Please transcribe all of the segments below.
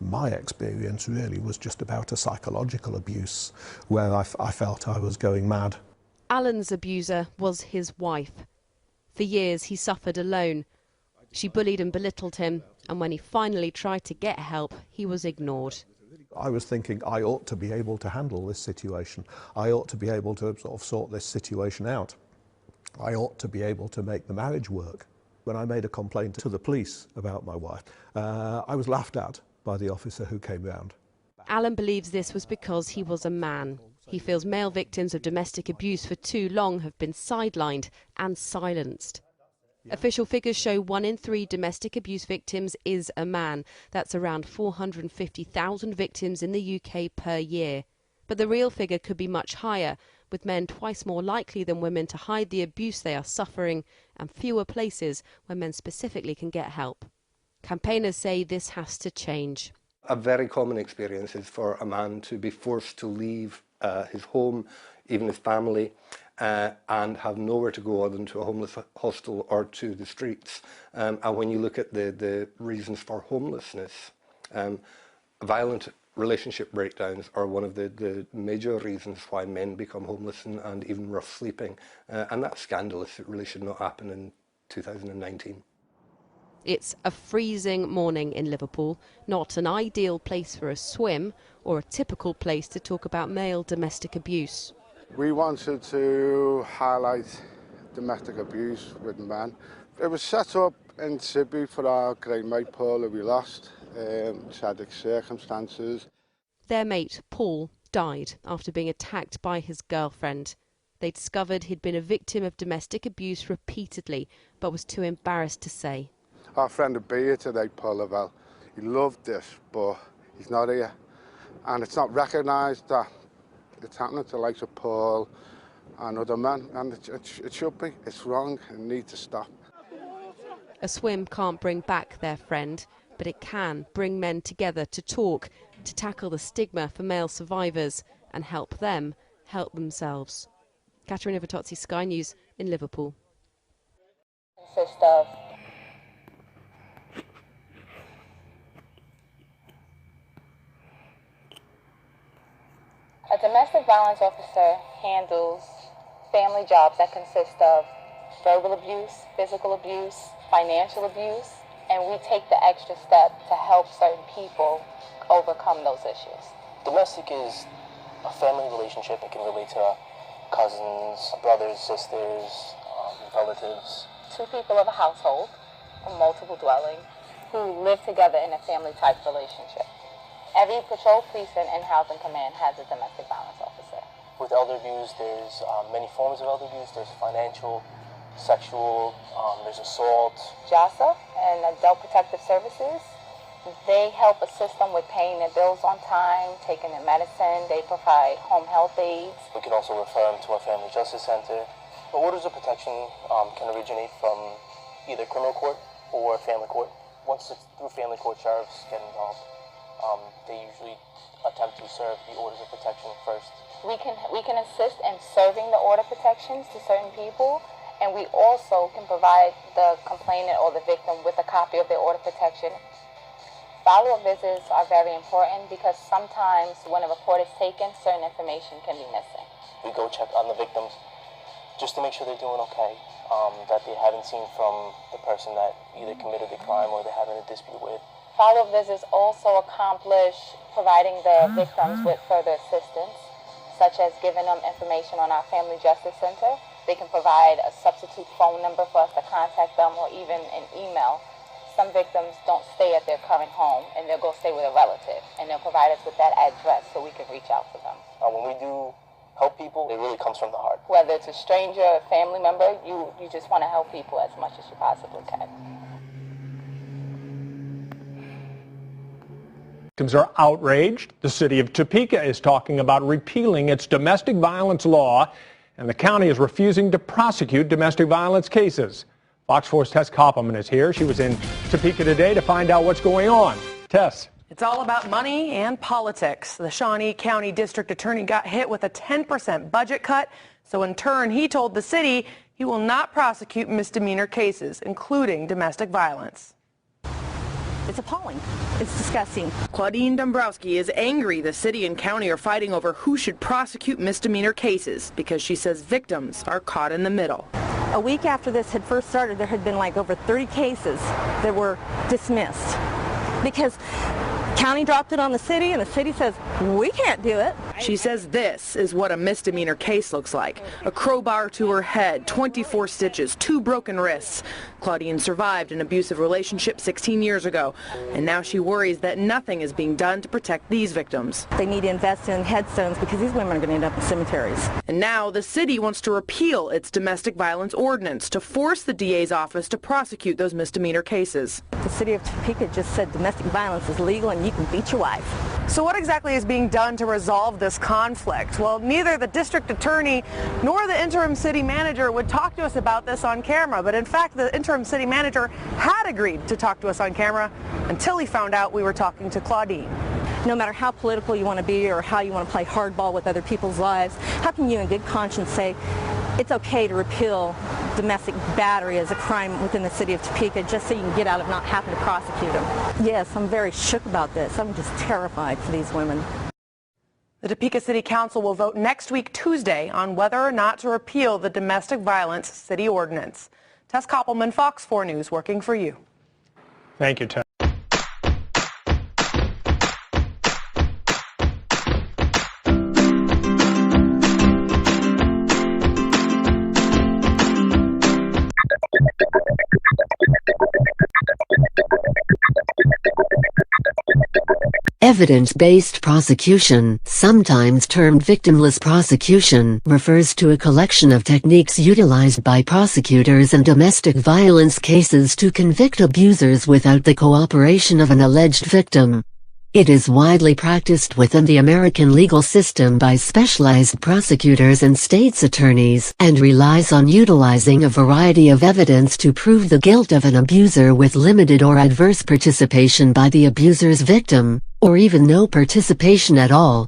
My experience really was just about a psychological abuse where I felt I was going mad. Alan's abuser was his wife. For years he suffered alone. She bullied and belittled him, and when he finally tried to get help, he was ignored. I was thinking I ought to be able to handle this situation. I ought to be able to sort of sort this situation out. I ought to be able to make the marriage work. When I made a complaint to the police about my wife, I was laughed at by the officer who came round. Alan believes this was because he was a man. He feels male victims of domestic abuse for too long have been sidelined and silenced. Official figures show 1 in 3 domestic abuse victims is a man. That's around 450,000 victims in the UK per year. But the real figure could be much higher, with men twice more likely than women to hide the abuse they are suffering, and fewer places where men specifically can get help. Campaigners say this has to change. A very common experience is for a man to be forced to leave his home, even his family, and have nowhere to go other than to a homeless hostel or to the streets. And when you look at the reasons for homelessness, violent relationship breakdowns are one of the major reasons why men become homeless and even rough sleeping. And that's scandalous. It really should not happen in 2019. It's a freezing morning in Liverpool, not an ideal place for a swim or a typical place to talk about male domestic abuse. We wanted to highlight domestic abuse with men. It was set up in tribute for our great mate Paul, who we lost in tragic circumstances. Their mate, Paul, died after being attacked by his girlfriend. They discovered he'd been a victim of domestic abuse repeatedly, but was too embarrassed to say. Our friend would be here today, Paul Lavelle. He loved this, but he's not here. And it's not recognised that it's happening to the likes of Paul and other men, and it should be. It's wrong and needs to stop. A swim can't bring back their friend, but it can bring men together to talk, to tackle the stigma for male survivors and help them help themselves. Katerina Vitozzi, Sky News in Liverpool. Consist of a domestic violence officer handles family jobs that consist of verbal abuse, physical abuse, financial abuse, and we take the extra step to help certain people overcome those issues. Domestic is a family relationship. It can relate to cousins, brothers, sisters, relatives. 2 people of a household, a multiple dwelling, who live together in a family-type relationship. Every patrol precinct and housing command has a domestic violence officer. With elder abuse, there's many forms of elder abuse. There's financial, sexual, there's assault. JASA and Adult Protective Services, they help assist them with paying their bills on time, taking their medicine. They provide home health aides. We can also refer them to our Family Justice Center. The orders of protection can originate from either criminal court or family court. Once it's through family court, sheriffs get involved. They usually attempt to serve the orders of protection first. We can assist in serving the order protections to certain people, and we also can provide the complainant or the victim with a copy of their order protection. Follow-up visits are very important because sometimes when a report is taken, certain information can be missing. We go check on the victims just to make sure they're doing okay, that they haven't seen from the person that either committed the crime or they're having a dispute with. Follow-up visits also accomplish providing the victims with further assistance, such as giving them information on our Family Justice Center. They can provide a substitute phone number for us to contact them, or even an email. Some victims don't stay at their current home, and they'll go stay with a relative, and they'll provide us with that address so we can reach out to them. When we do help people, it really comes from the heart. Whether it's a stranger or a family member, you just want to help people as much as you possibly can. Victims are outraged. The city of Topeka is talking about repealing its domestic violence law, and the county is refusing to prosecute domestic violence cases. Fox 4's Tess Koppelman is here. She was in Topeka today to find out what's going on. Tess. It's all about money and politics. The Shawnee County District Attorney got hit with a 10% budget cut, so in turn he told the city he will not prosecute misdemeanor cases, including domestic violence. It's appalling. It's disgusting. Claudine Dombrowski is angry the city and county are fighting over who should prosecute misdemeanor cases because she says victims are caught in the middle. A week after this had first started, there had been like over 30 cases that were dismissed because county dropped it on the city and the city says, we can't do it. She says this is what a misdemeanor case looks like. A crowbar to her head, 24 stitches, 2 broken wrists. Claudine survived an abusive relationship 16 years ago, and now she worries that nothing is being done to protect these victims. They need to invest in headstones because these women are going to end up in cemeteries. And now the city wants to repeal its domestic violence ordinance to force the DA's office to prosecute those misdemeanor cases. The city of Topeka just said domestic violence is legal and you can beat your wife. So what exactly is being done to resolve this conflict? Well, neither the district attorney nor the interim city manager would talk to us about this on camera, but in fact the interim city manager had agreed to talk to us on camera until he found out we were talking to Claudine. No matter how political you want to be or how you want to play hardball with other people's lives, how can you in good conscience say it's okay to repeal domestic battery as a crime within the city of Topeka just so you can get out of not having to prosecute them? Yes, I'm very shook about this. I'm just terrified for these women. The Topeka City Council will vote next week Tuesday on whether or not to repeal the domestic violence city ordinance. Tess Koppelman, Fox 4 News, working for you. Thank you, Tess. Evidence-based prosecution, sometimes termed victimless prosecution, refers to a collection of techniques utilized by prosecutors in domestic violence cases to convict abusers without the cooperation of an alleged victim. It is widely practiced within the American legal system by specialized prosecutors and state's attorneys, and relies on utilizing a variety of evidence to prove the guilt of an abuser with limited or adverse participation by the abuser's victim, or even no participation at all.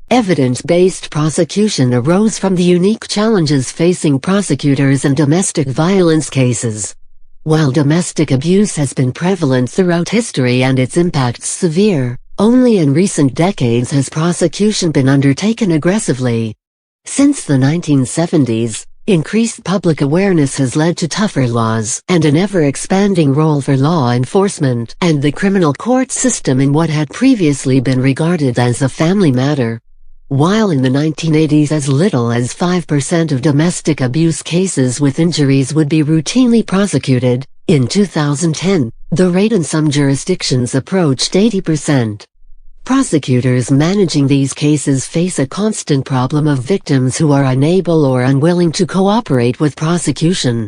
Evidence-based prosecution arose from the unique challenges facing prosecutors in domestic violence cases. While domestic abuse has been prevalent throughout history and its impacts severe, only in recent decades has prosecution been undertaken aggressively. Since the 1970s, increased public awareness has led to tougher laws and an ever-expanding role for law enforcement and the criminal court system in what had previously been regarded as a family matter. While in the 1980s as little as 5% of domestic abuse cases with injuries would be routinely prosecuted, in 2010, the rate in some jurisdictions approached 80%. Prosecutors managing these cases face a constant problem of victims who are unable or unwilling to cooperate with prosecution.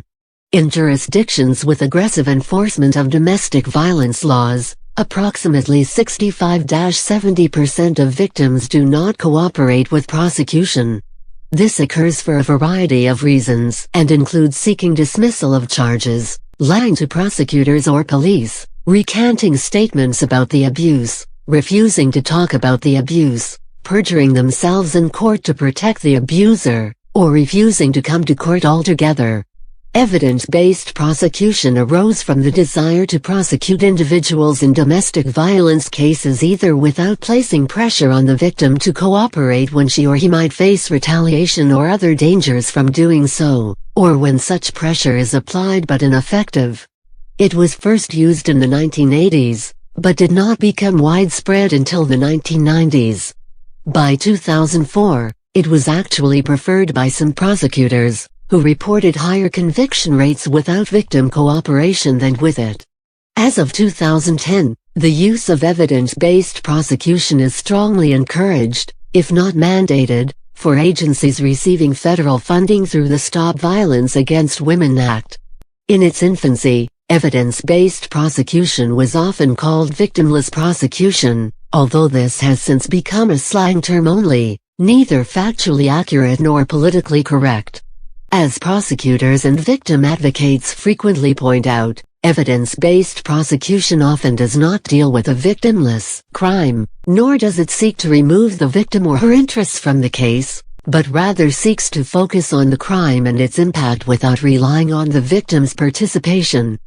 In jurisdictions with aggressive enforcement of domestic violence laws, approximately 65–70% of victims do not cooperate with prosecution. This occurs for a variety of reasons and includes seeking dismissal of charges, lying to prosecutors or police, recanting statements about the abuse, refusing to talk about the abuse, perjuring themselves in court to protect the abuser, or refusing to come to court altogether. Evidence-based prosecution arose from the desire to prosecute individuals in domestic violence cases either without placing pressure on the victim to cooperate when she or he might face retaliation or other dangers from doing so, or when such pressure is applied but ineffective. It was first used in the 1980s, but did not become widespread until the 1990s. By 2004, it was actually preferred by some prosecutors, who reported higher conviction rates without victim cooperation than with it. As of 2010, the use of evidence-based prosecution is strongly encouraged, if not mandated, for agencies receiving federal funding through the Stop Violence Against Women Act. In its infancy, evidence-based prosecution was often called victimless prosecution, although this has since become a slang term only, neither factually accurate nor politically correct. As prosecutors and victim advocates frequently point out, evidence-based prosecution often does not deal with a victimless crime, nor does it seek to remove the victim or her interests from the case, but rather seeks to focus on the crime and its impact without relying on the victim's participation.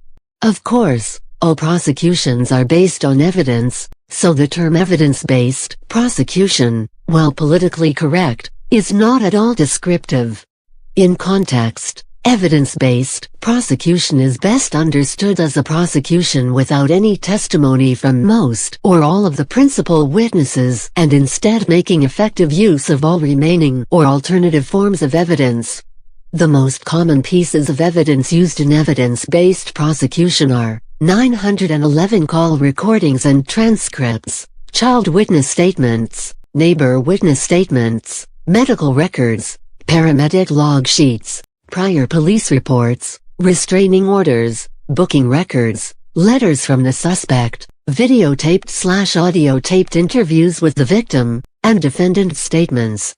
Of course, All prosecutions are based on evidence, so the term evidence-based prosecution, while politically correct, is not at all descriptive. In context, evidence-based prosecution is best understood as a prosecution without any testimony from most or all of the principal witnesses and instead making effective use of all remaining or alternative forms of evidence. The most common pieces of evidence used in evidence-based prosecution are 911 call recordings and transcripts, child witness statements, neighbor witness statements, medical records, paramedic log sheets, prior police reports, restraining orders, booking records, letters from the suspect, videotaped/audiotaped interviews with the victim, and defendant statements.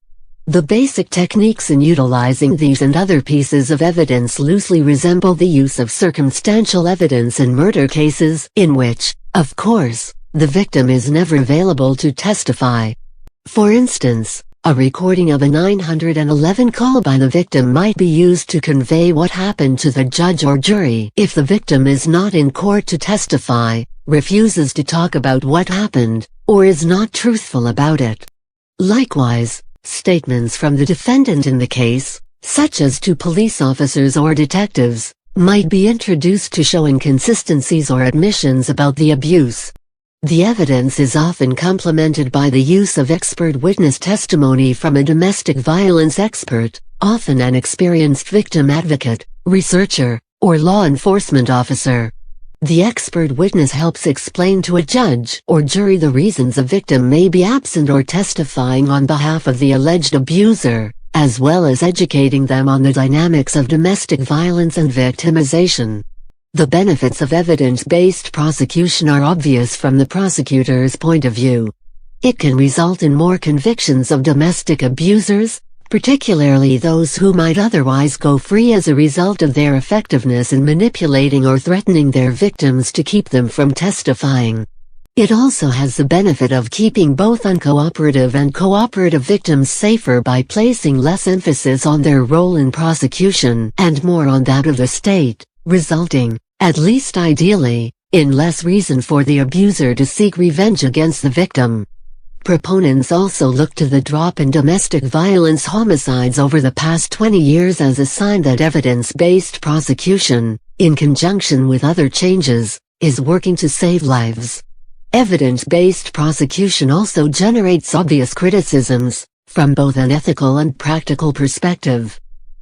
The basic techniques in utilizing these and other pieces of evidence loosely resemble the use of circumstantial evidence in murder cases, in which, of course, the victim is never available to testify. For instance, a recording of a 911 call by the victim might be used to convey what happened to the judge or jury if the victim is not in court to testify, refuses to talk about what happened, or is not truthful about it. Likewise, statements from the defendant in the case, such as to police officers or detectives, might be introduced to show inconsistencies or admissions about the abuse. The evidence is often complemented by the use of expert witness testimony from a domestic violence expert, often an experienced victim advocate, researcher, or law enforcement officer. The expert witness helps explain to a judge or jury the reasons a victim may be absent or testifying on behalf of the alleged abuser, as well as educating them on the dynamics of domestic violence and victimization. The benefits of evidence-based prosecution are obvious from the prosecutor's point of view. It can result in more convictions of domestic abusers, particularly those who might otherwise go free as a result of their effectiveness in manipulating or threatening their victims to keep them from testifying. It also has the benefit of keeping both uncooperative and cooperative victims safer by placing less emphasis on their role in prosecution and more on that of the state, resulting, at least ideally, in less reason for the abuser to seek revenge against the victim. Proponents also look to the drop in domestic violence homicides over the past 20 years as a sign that evidence-based prosecution, in conjunction with other changes, is working to save lives. Evidence-based prosecution also generates obvious criticisms, from both an ethical and practical perspective.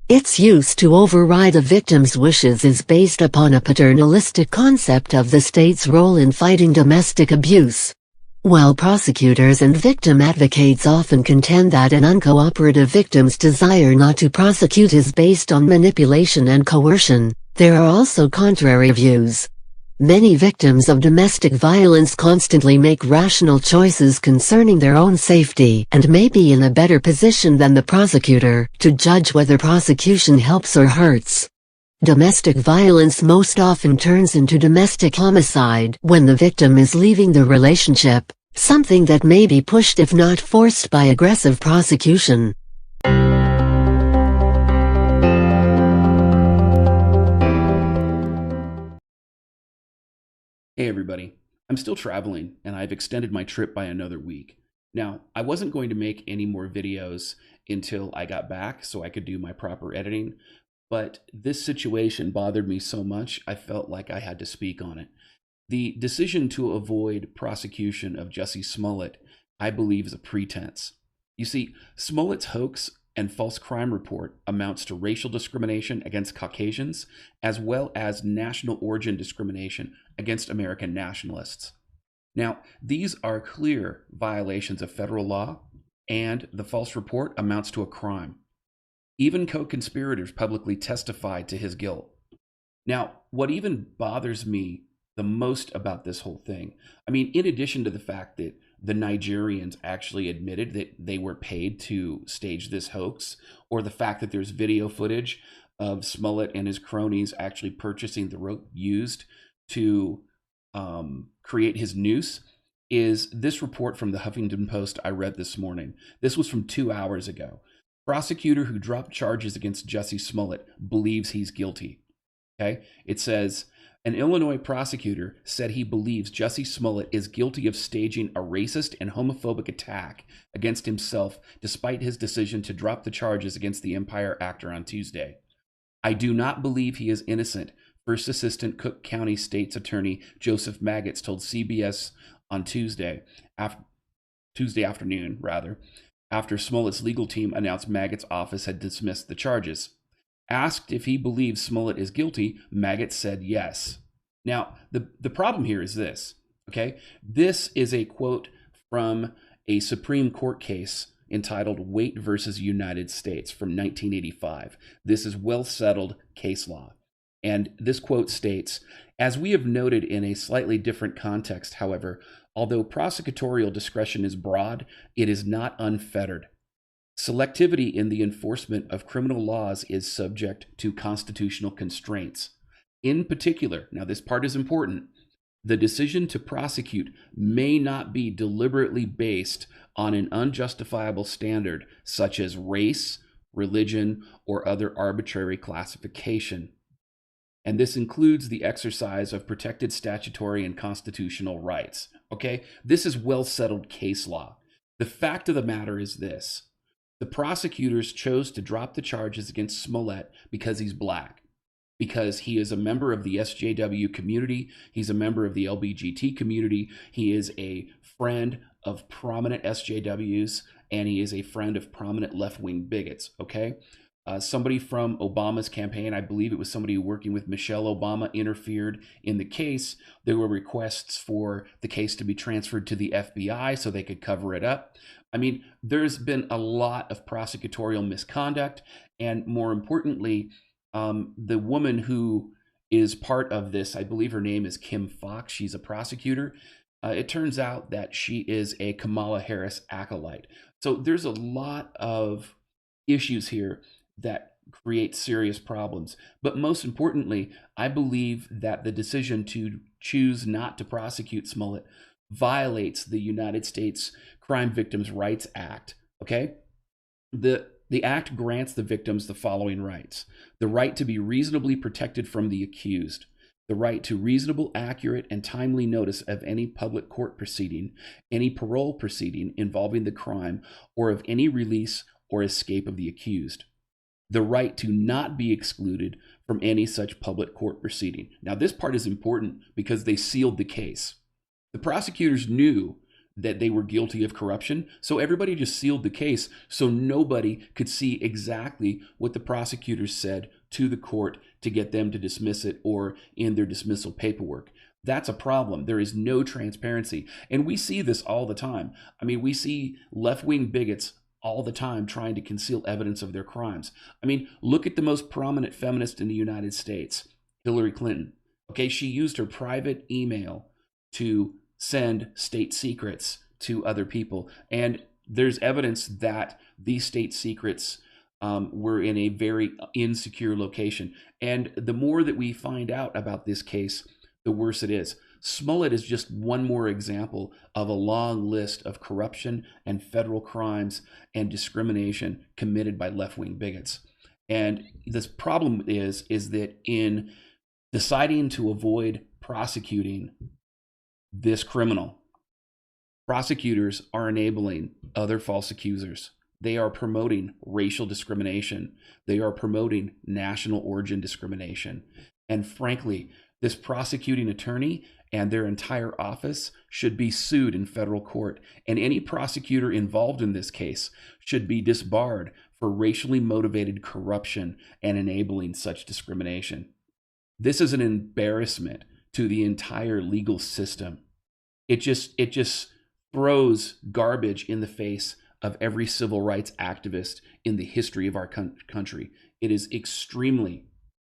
Its use to override a victim's wishes is based upon a paternalistic concept of the state's role in fighting domestic abuse. While prosecutors and victim advocates often contend that an uncooperative victim's desire not to prosecute is based on manipulation and coercion, there are also contrary views. Many victims of domestic violence constantly make rational choices concerning their own safety and may be in a better position than the prosecutor to judge whether prosecution helps or hurts. Domestic violence most often turns into domestic homicide when the victim is leaving the relationship, something that may be pushed if not forced by aggressive prosecution. Hey everybody, I'm still traveling and I've extended my trip by another week. Now, I wasn't going to make any more videos until I got back so I could do my proper editing, but this situation bothered me so much I felt like I had to speak on it. The decision to avoid prosecution of Jussie Smollett, I believe, is a pretense. You see, Smollett's hoax and false crime report amounts to racial discrimination against Caucasians, as well as national origin discrimination against American nationalists. Now, these are clear violations of federal law, and the false report amounts to a crime. Even co-conspirators publicly testified to his guilt. Now, what even bothers me the most about this whole thing, I mean, in addition to the fact that the Nigerians actually admitted that they were paid to stage this hoax, or the fact that there's video footage of Smollett and his cronies actually purchasing the rope used to create his noose, is this report from the Huffington Post I read this morning. This was from 2 hours ago. Prosecutor who dropped charges against Jussie Smollett believes he's guilty. Okay? It says, An Illinois prosecutor said he believes Jussie Smollett is guilty of staging a racist and homophobic attack against himself despite his decision to drop the charges against the Empire actor on Tuesday. I do not believe he is innocent, First Assistant Cook County State's Attorney Joseph Maggots told CBS on Tuesday afternoon, after Smollett's legal team announced Maggots' office had dismissed the charges. Asked if he believes Smollett is guilty, Maggots said yes. Now, the problem here is this, okay? This is a quote from a Supreme Court case entitled Waite versus United States from 1985. This is well-settled case law. And this quote states, as we have noted in a slightly different context, however, although prosecutorial discretion is broad, it is not unfettered. Selectivity in the enforcement of criminal laws is subject to constitutional constraints. In particular, now this part is important, the decision to prosecute may not be deliberately based on an unjustifiable standard such as race, religion, or other arbitrary classification. And this includes the exercise of protected statutory and constitutional rights. Okay, this is well-settled case law. The fact of the matter is this. The prosecutors chose to drop the charges against Smollett because he's black, because he is a member of the SJW community, he's a member of the LBGT community, he is a friend of prominent SJWs, and he is a friend of prominent left-wing bigots, okay? Somebody from Obama's campaign, I believe it was somebody working with Michelle Obama, interfered in the case. There were requests for the case to be transferred to the FBI so they could cover it up. I mean, there's been a lot of prosecutorial misconduct, and more importantly, the woman who is part of this, I believe her name is Kim Fox, she's a prosecutor. It turns out that she is a Kamala Harris acolyte. So there's a lot of issues here that create serious problems. But most importantly, I believe that the decision to choose not to prosecute Smollett violates the United States Crime Victims' Rights Act, okay? The act grants the victims the following rights: the right to be reasonably protected from the accused, the right to reasonable, accurate, and timely notice of any public court proceeding, any parole proceeding involving the crime, or of any release or escape of the accused, the right to not be excluded from any such public court proceeding. Now, this part is important because they sealed the case. The prosecutors knew that they were guilty of corruption, so everybody just sealed the case so nobody could see exactly what the prosecutors said to the court to get them to dismiss it or in their dismissal paperwork. That's a problem. There is no transparency. And we see this all the time. I mean, we see left-wing bigots all the time trying to conceal evidence of their crimes. I mean, look at the most prominent feminist in the United States, Hillary Clinton. Okay, she used her private email to send state secrets to other people. And there's evidence that these state secrets were in a very insecure location. And the more that we find out about this case, the worse it is. Smollett is just one more example of a long list of corruption and federal crimes and discrimination committed by left-wing bigots. And this problem is that in deciding to avoid prosecuting this criminal, prosecutors are enabling other false accusers. They are promoting racial discrimination. They are promoting national origin discrimination. And frankly, this prosecuting attorney and their entire office should be sued in federal court. And any prosecutor involved in this case should be disbarred for racially motivated corruption and enabling such discrimination. This is an embarrassment to the entire legal system. It just throws garbage in the face of every civil rights activist in the history of our country. It is extremely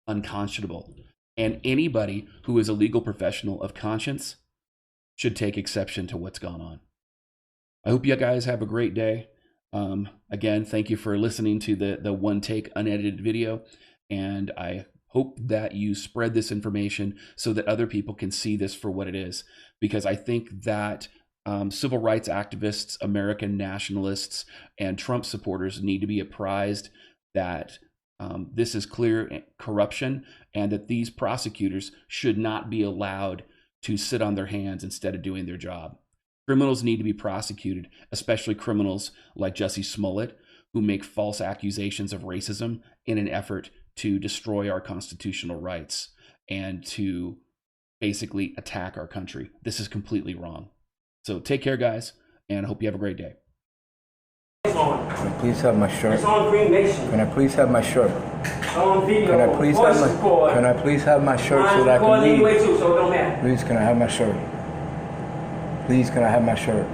unconscionable. And anybody who is a legal professional of conscience should take exception to what's gone on. I hope you guys have a great day. Again, thank you for listening to the one take unedited video. And I hope that you spread this information so that other people can see this for what it is. Because I think that civil rights activists, American nationalists, and Trump supporters need to be apprised that This is clear corruption, and that these prosecutors should not be allowed to sit on their hands instead of doing their job. Criminals need to be prosecuted, especially criminals like Jussie Smollett, who make false accusations of racism in an effort to destroy our constitutional rights and to basically attack our country. This is completely wrong. So take care, guys, and I hope you have a great day. Can I please have my shirt? It's on Green Nation. Can I please have my shirt? It's on video. Can I please have my? Can I please have my shirt so that I can leave? Anyway too, so it don't matter. Please, can I have my shirt? Please, can I have my shirt?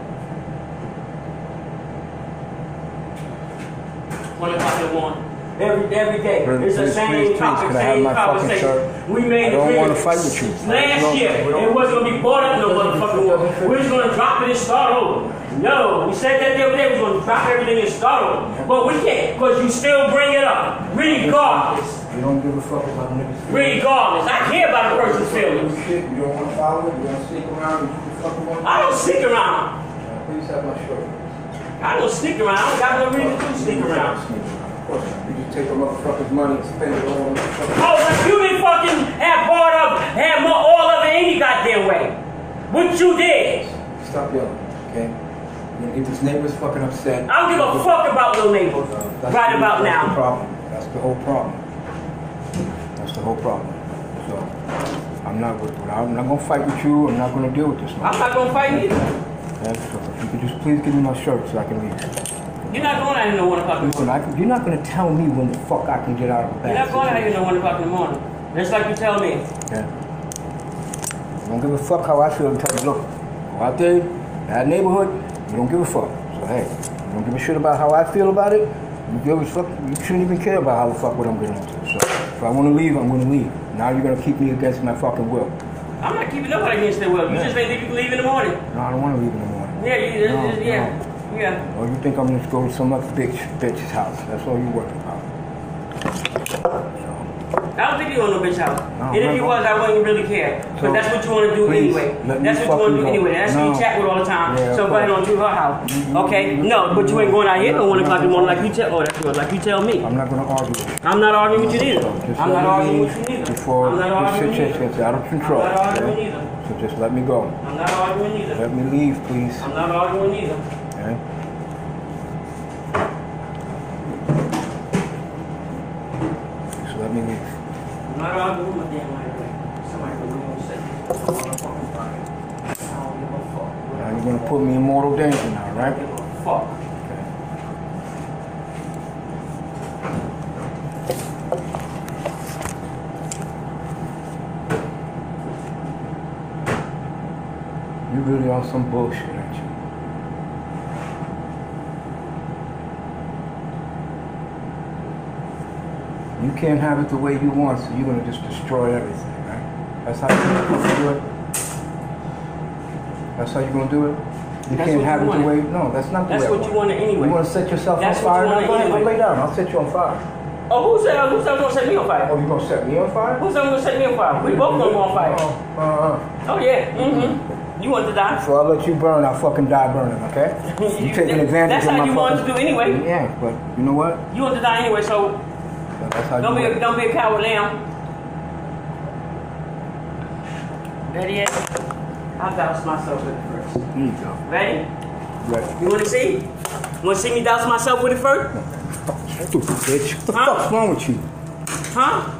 25-1. Every day. It's the same topic, same conversation. We made I don't want to fight with you. Last year, it wasn't going to be brought up no motherfucking war. We're just going to drop it and start over. No, we said that the other day, we're going to drop everything and start over. But we can't, because you still bring it up, regardless. You don't give a fuck about niggas. Regardless. I care about the person's feelings. You don't want to follow it? You want to stick around and you can fuck around? I don't stick around. Please have my shirt. I don't stick around. I don't got no reason to stick around. You just take a motherfucker's money and spend it all on the fucking... Oh, but you didn't fucking have part of, have more, all of it any goddamn way. What you did. Stop yelling, okay? If this neighbor's fucking upset... I don't give a fuck about little neighbors right about now. That's the problem. That's the whole problem. That's the whole problem. So, I'm not going to fight with you. I'm not going to deal with this. I'm not going to fight either. Okay, so if you could just please give me my shirt so I can leave. You're not going out here no 1 o'clock in the morning. You're not going to tell me when the fuck I can get out of the bed. You're not going out here no 1 o'clock in the morning. Just like you tell me. Yeah. I don't give a fuck how I feel until you look. Go out there, that neighborhood, you don't give a fuck. So hey, you don't give a shit about how I feel about it. You give a fuck. You shouldn't even care about how the fuck what I'm getting into. So if I want to leave, I'm going to leave. Now you're going to keep me against my fucking will. I'm not keeping nobody against their will. You just think you can leave in the morning. No, I don't want to leave in the morning. Yeah, no. Yeah. Or you think I'm going to go to some other bitch's house. That's all you're worried about. I don't think you're going to no bitch house. No, and if you was, I wouldn't really care. But that's what you want to do anyway. That's what you want to do anyway. That's what you chat with all the time. Yeah, so go ahead on to her house. Okay? No, but you ain't going out here no 1 o'clock in the morning like you tell. Oh, that's good. Like you tell me. I'm not going to argue with you. I'm not arguing with you neither. I'm not arguing with you neither. Before this shit gets out of control. I'm not arguing either. So just let me go. I'm not arguing either. Let me leave, please. I'm not arguing either. Okay? So let me leave. I'm not arguing with damn right away. Somebody will say, I don't give a fuck. Now you're going to put me in mortal danger now, right? I don't give a fuck. Okay. You really on some bullshit, ain't you? You can't have it the way you want, so you're going to just destroy everything, right? That's how you're going to do it? That's how you're going to do it? You can't have it the way... No, that's not the way I want it. That's what you want anyway. You want to set yourself on fire? I'll lay down. I'll set you on fire. Oh, who's going to set me on fire? Oh, you going to set me on fire? Who's going to set me on fire? We both going to go on fire. Oh, yeah. Mm-hmm. You want to die? So I'll let you burn. I'll fucking die burning, okay? You taking advantage of my fucking... That's how you want to do anyway. Yeah, but you know what? You want to die anyway, so... Don't be a coward now. Ready yet? I'll douse myself with it first. Here you go. Ready? Ready. You want to see? You want to see me douse myself with it first? Stupid bitch. What the fuck's wrong with you? Huh?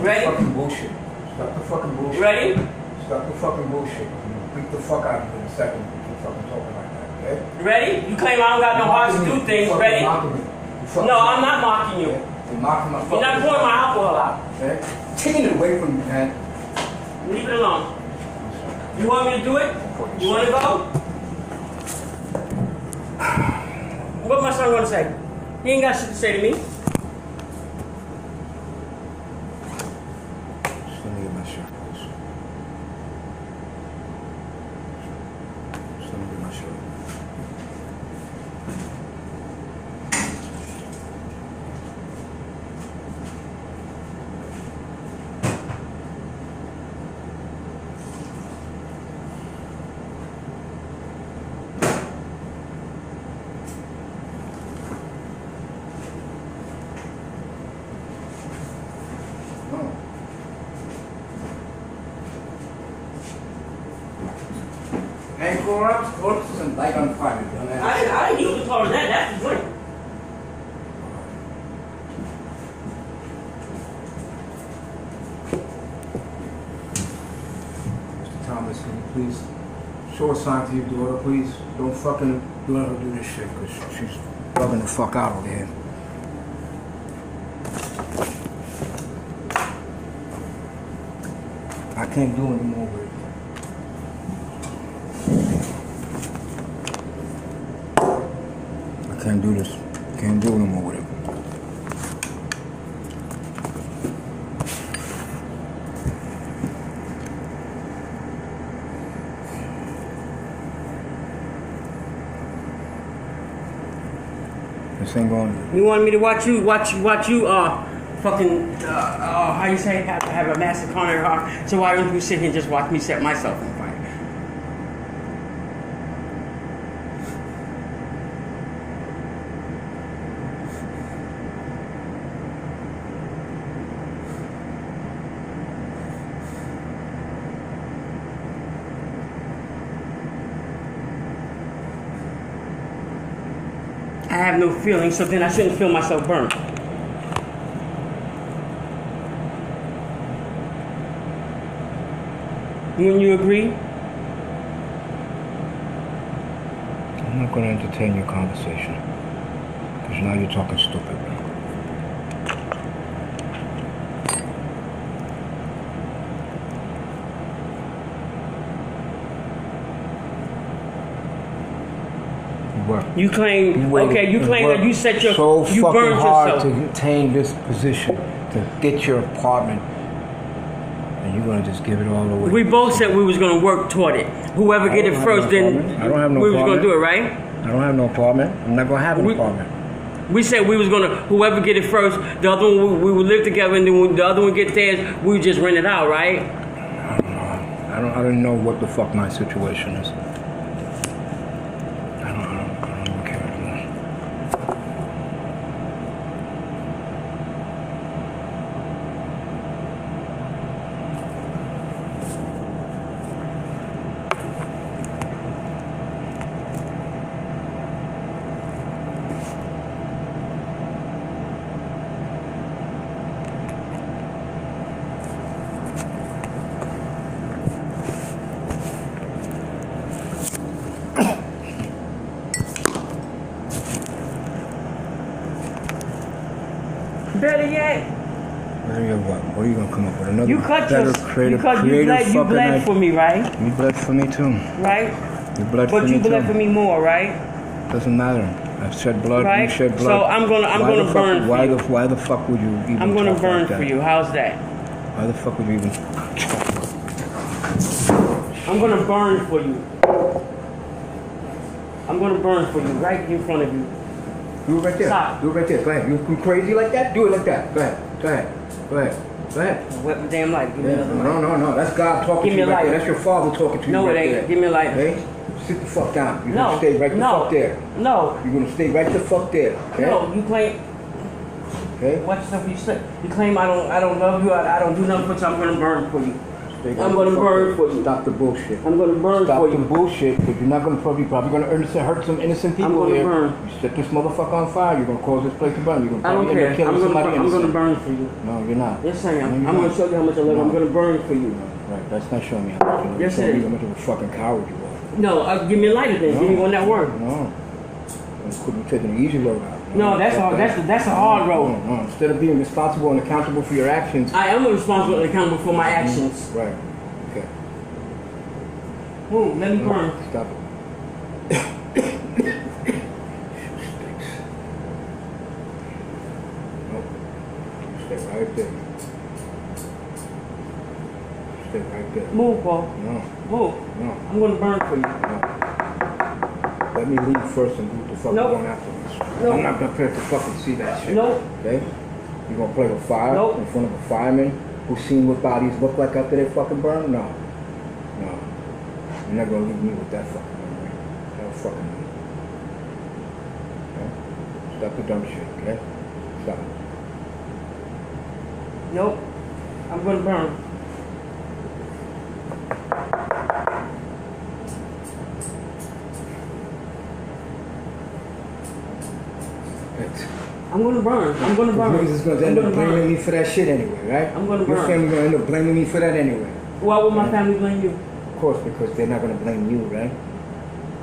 Ready? Stop the fucking bullshit. Stop the fucking bullshit. Ready? Stop the fucking bullshit. I'm gonna beat the fuck out of you in a second if you're fucking talking like that, okay? Ready? You claim I don't got no heart to do things. Ready? No, I'm not mocking you. You're mocking my fucking... You're not pouring my alcohol out. Okay? Taking it away from me, man. Leave it alone. You want me to do it? You want to go? What my son gonna say? He ain't got shit to say to me. pour up, of course. Some light on fire, dumbass. I didn't use the car that. That's the drink. Mr. Thomas, can you please show a sign to your daughter, please? Don't fucking let her do this shit, because she's bugging the fuck out over here. I can't do anymore with it. I can't do this. Can't do anymore with it. This ain't going. You wanted me to watch you, fucking, how you say, have a massive coronary heart, so why don't you sit here and just watch me set myself on fire? I have no feelings, so then I shouldn't feel myself burn. Wouldn't you agree? I'm not going to entertain your conversation, because now you're talking stupid. You claim, okay, you claim that you set your, so you fucking burned hard yourself. to attain this position, to get your apartment, and you're gonna just give it all away. We both said we was gonna work toward it. Whoever get it first, then I don't have no we was apartment. gonna do it, right? I don't have no apartment. I'm not gonna have an apartment. We said we was gonna, whoever get it first, the other one, we would live together, and then when the other one get theirs, we would just rent it out, right? I don't know what the fuck my situation is. Better yet, Better yet what? What are you gonna come up with? Another you cut better, your, creative, you bled for me, right? You bled for me too. Right? You bled for me too. But you bled for me more, right? Doesn't matter. I've shed blood. Right? You shed blood. So I'm gonna burn for you. Why the fuck would you even? I'm gonna talk burn like that? for you. How's that? Why the fuck would you even? I'm gonna burn for you. I'm gonna burn for you right in front of you. Do it right there. Stop. Do it right there. Go ahead. You crazy like that? Do it like that. Go ahead. Go ahead. Go ahead. Go ahead. Wet my damn light. Give me another light. No. That's God talking to you right there. That's your father talking to you no, right there. No, it ain't. Give me a light. Okay? Sit the fuck down. You're no. gonna stay right the fuck there. No. You're gonna stay right the fuck there. Okay? No, you claim. Okay? What stuff you say? You claim I don't love you. I don't do nothing for you. I'm gonna burn for you. I'm gonna burn for you. Stop the bullshit. I'm gonna burn for you. Stop the bullshit, because you're not gonna probably gonna hurt some innocent people here. I'm gonna burn. You set this motherfucker on fire. You're gonna cause this place to burn. You're gonna I don't probably end up care. killing somebody innocent. I'm gonna burn for you. No, you're not. Yes, I am. No, I'm gonna show you how much I love you. I'm gonna burn for you. Right. That's not showing me how much you love. Yes, Showing it me is. how much of a fucking coward you are. No, give me a lighter then. No. Give me one that works. No. Could be taking the easy road out. No, that's a hard road. No. Instead of being responsible and accountable for your actions. I am responsible and accountable for my actions. Right. Okay. Boom, let me burn. Stop it. Nope. Stay right there. Stay right there. Move, Paul. No. Move. No. I'm gonna burn for you. No. Let me leave first and do what the fuck Nope. going afterwards. Nope. I'm not prepared to fucking see that shit. Nope. Okay? You gonna play with fire Nope. in front of a fireman who's seen what bodies look like after they fucking burn? No. No. You're not gonna leave me with that fucking memory. That'll fucking me. Okay? Stop the dumb shit, okay? Stop it. Nope. I'm gonna burn. I'm gonna burn. I'm gonna burn. Niggas is gonna end up blaming me for that shit anyway, right? I'm gonna burn. Your family gonna end up blaming me for that anyway. Why would my family blame you? Of course, because they're not gonna blame you, right?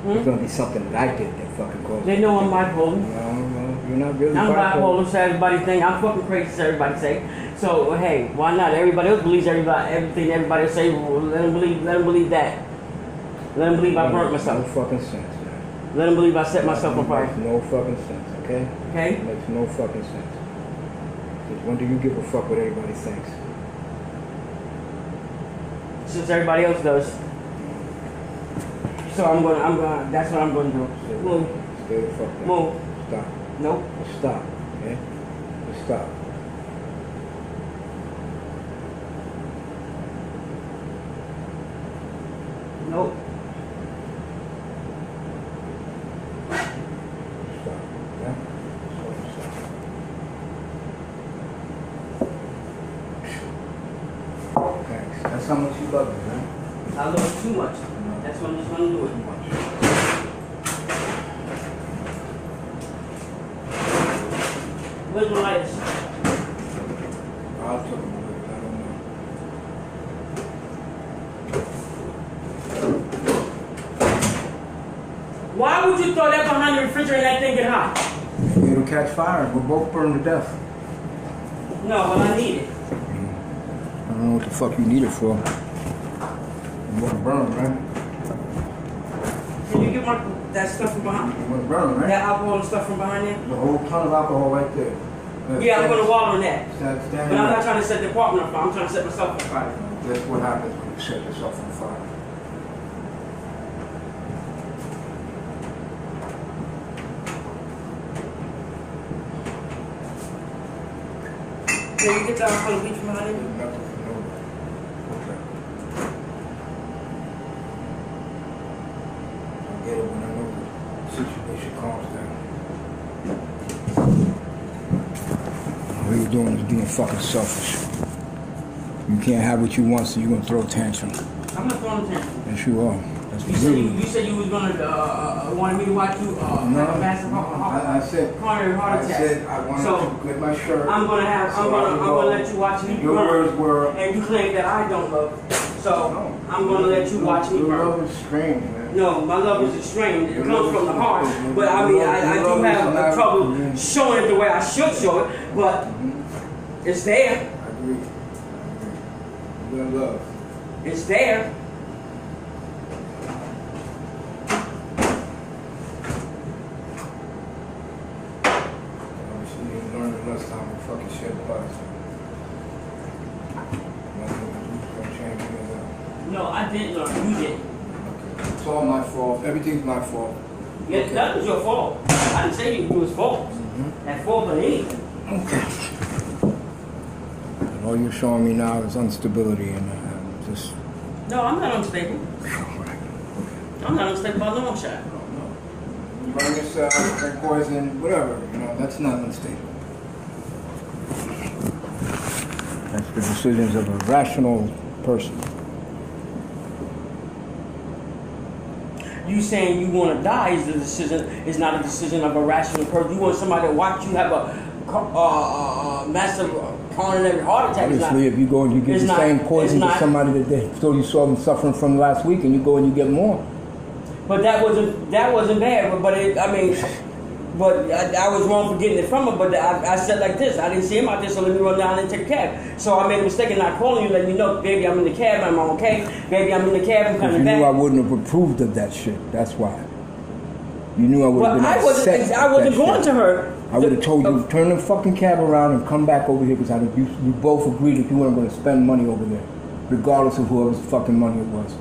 It's gonna be something that I did that fucking caused. They know I'm bipolar. No, you're not really I'm bipolar, so everybody think I'm fucking crazy, so everybody say. So hey, why not? Everybody else believes everything everybody say. Well, let them believe that. Let them believe I burnt myself. No fucking sense, man. Let them believe I set myself on fire. Makes no fucking sense, okay? Okay? Makes no fucking sense. Because when do you give a fuck what everybody thinks? Since everybody else does. So that's what I'm gonna do. Move. Stay the fuck down. Move. Stop. Nope. Just stop, okay? Just stop. Nope. Stop, yeah? Stop. Thanks. That's how much you love me, man. I love it too much. That's what I'm just gonna do it. Where's the lights? I'll tell you, I don't know. Why would you throw that behind the refrigerator and that thing get hot? It'll catch fire. We'll both burn to death. No, well, I need it. I don't know what the fuck you need it for. You want to burn, right? Can you get that stuff from behind? You want to burn, right? That alcohol and stuff from behind there? The whole ton of alcohol right there. Yeah, I'm going to water on that. Stand But I'm not trying to set the apartment on fire. I'm trying to set myself on fire. That's what happens when you set yourself on fire. Can you get the alcohol and bleach from behind you? I'll get it when I know the situation calms down. All you're doing is being fucking selfish. You can't have what you want, so you're gonna throw a tantrum. I'm not throwing a tantrum. Yes, you are. That's You said you was gonna wanted me to watch you have a massive coronary heart attack. I said I wanted to get my shirt. I'm gonna let you watch me Your words were, and you claim that I don't love. So I'm gonna let you watch me burn. Your love is strange, man. No, my love is extreme. It comes from the heart. But I mean, I do have trouble showing it the way I should show it. But it's there. I agree. Your love. It's there. Last time we fucking shed blood. No, I didn't learn. You did. It's all my fault. Everything's my fault. Yeah, okay. That was your fault. I didn't say it was fault. That fault of anything. Okay. And all you're showing me now is instability, and just. No, I'm not unstable. I'm not unstable by long shot. No. Burn yourself, drink poison, whatever. You know, that's not unstable. That's the decisions of a rational person. You saying you want to die is the decision. Is not a decision of a rational person. You want somebody to watch you have a massive coronary heart attack. Obviously, if you go and you get the same poison to somebody that they told you saw them suffering from last week, and you go and you get more. But that wasn't bad. But I was wrong for getting it from her, but I said like this, I didn't see him out there, so let me run down and take a cab. So I made a mistake in not calling you, letting you know, baby, I'm in the cab, I'm okay. Baby, I'm in the cab, I'm coming back. You knew I wouldn't have approved of that shit, that's why. You knew I would have been upset. I wasn't going to her. I would have told you, turn the fucking cab around and come back over here, because you both agreed that you weren't going to spend money over there, regardless of whoever's fucking money it was.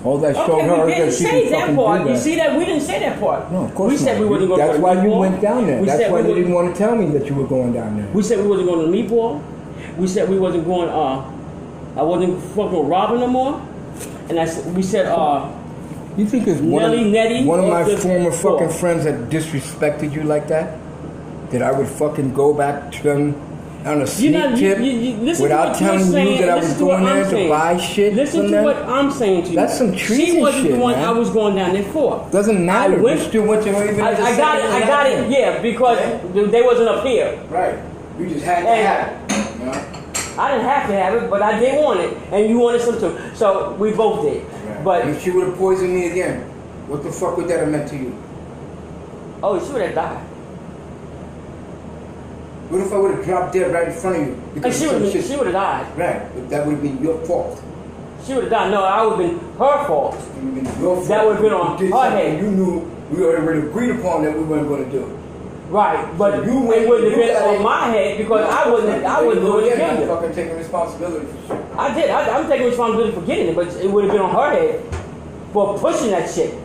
All that showed her that she could fucking do that. You see that? We didn't say that part. No, of course not. We said we wasn't going to That's why you went down there. That's why you didn't want to tell me that you were going down there. We said we wasn't going to meatball. We said we wasn't going, I wasn't fucking with Robin no more. And we said, you think it's one of my former fucking friends that disrespected you like that? That I would fucking go back to them on a sneak tip without telling you that I was going there to buy shit. Listen to what I'm saying to you. That's some treason shit, She wasn't the one man. I was going down there for. Doesn't matter. You still went to even. I got it. Yeah, because they wasn't up here. Right. You just had to have it. You know? I didn't have to have it, but I did want it, and you wanted some too. So we both did. Right. But if she would have poisoned me again, what the fuck would that have meant to you? Oh, she would have died. What if I would have dropped dead right in front of you? And she would have died. Right, but that would have been your fault. She would have died. No, I would have been her fault. It would have been your fault. That would have been on her head. You knew we already agreed upon that we weren't going to do it. Right, but so it wouldn't have been on my head because I wouldn't do it again. I'm fucking taking responsibility for shit. I did. I'm taking responsibility for getting it, but it would have been on her head for pushing that shit.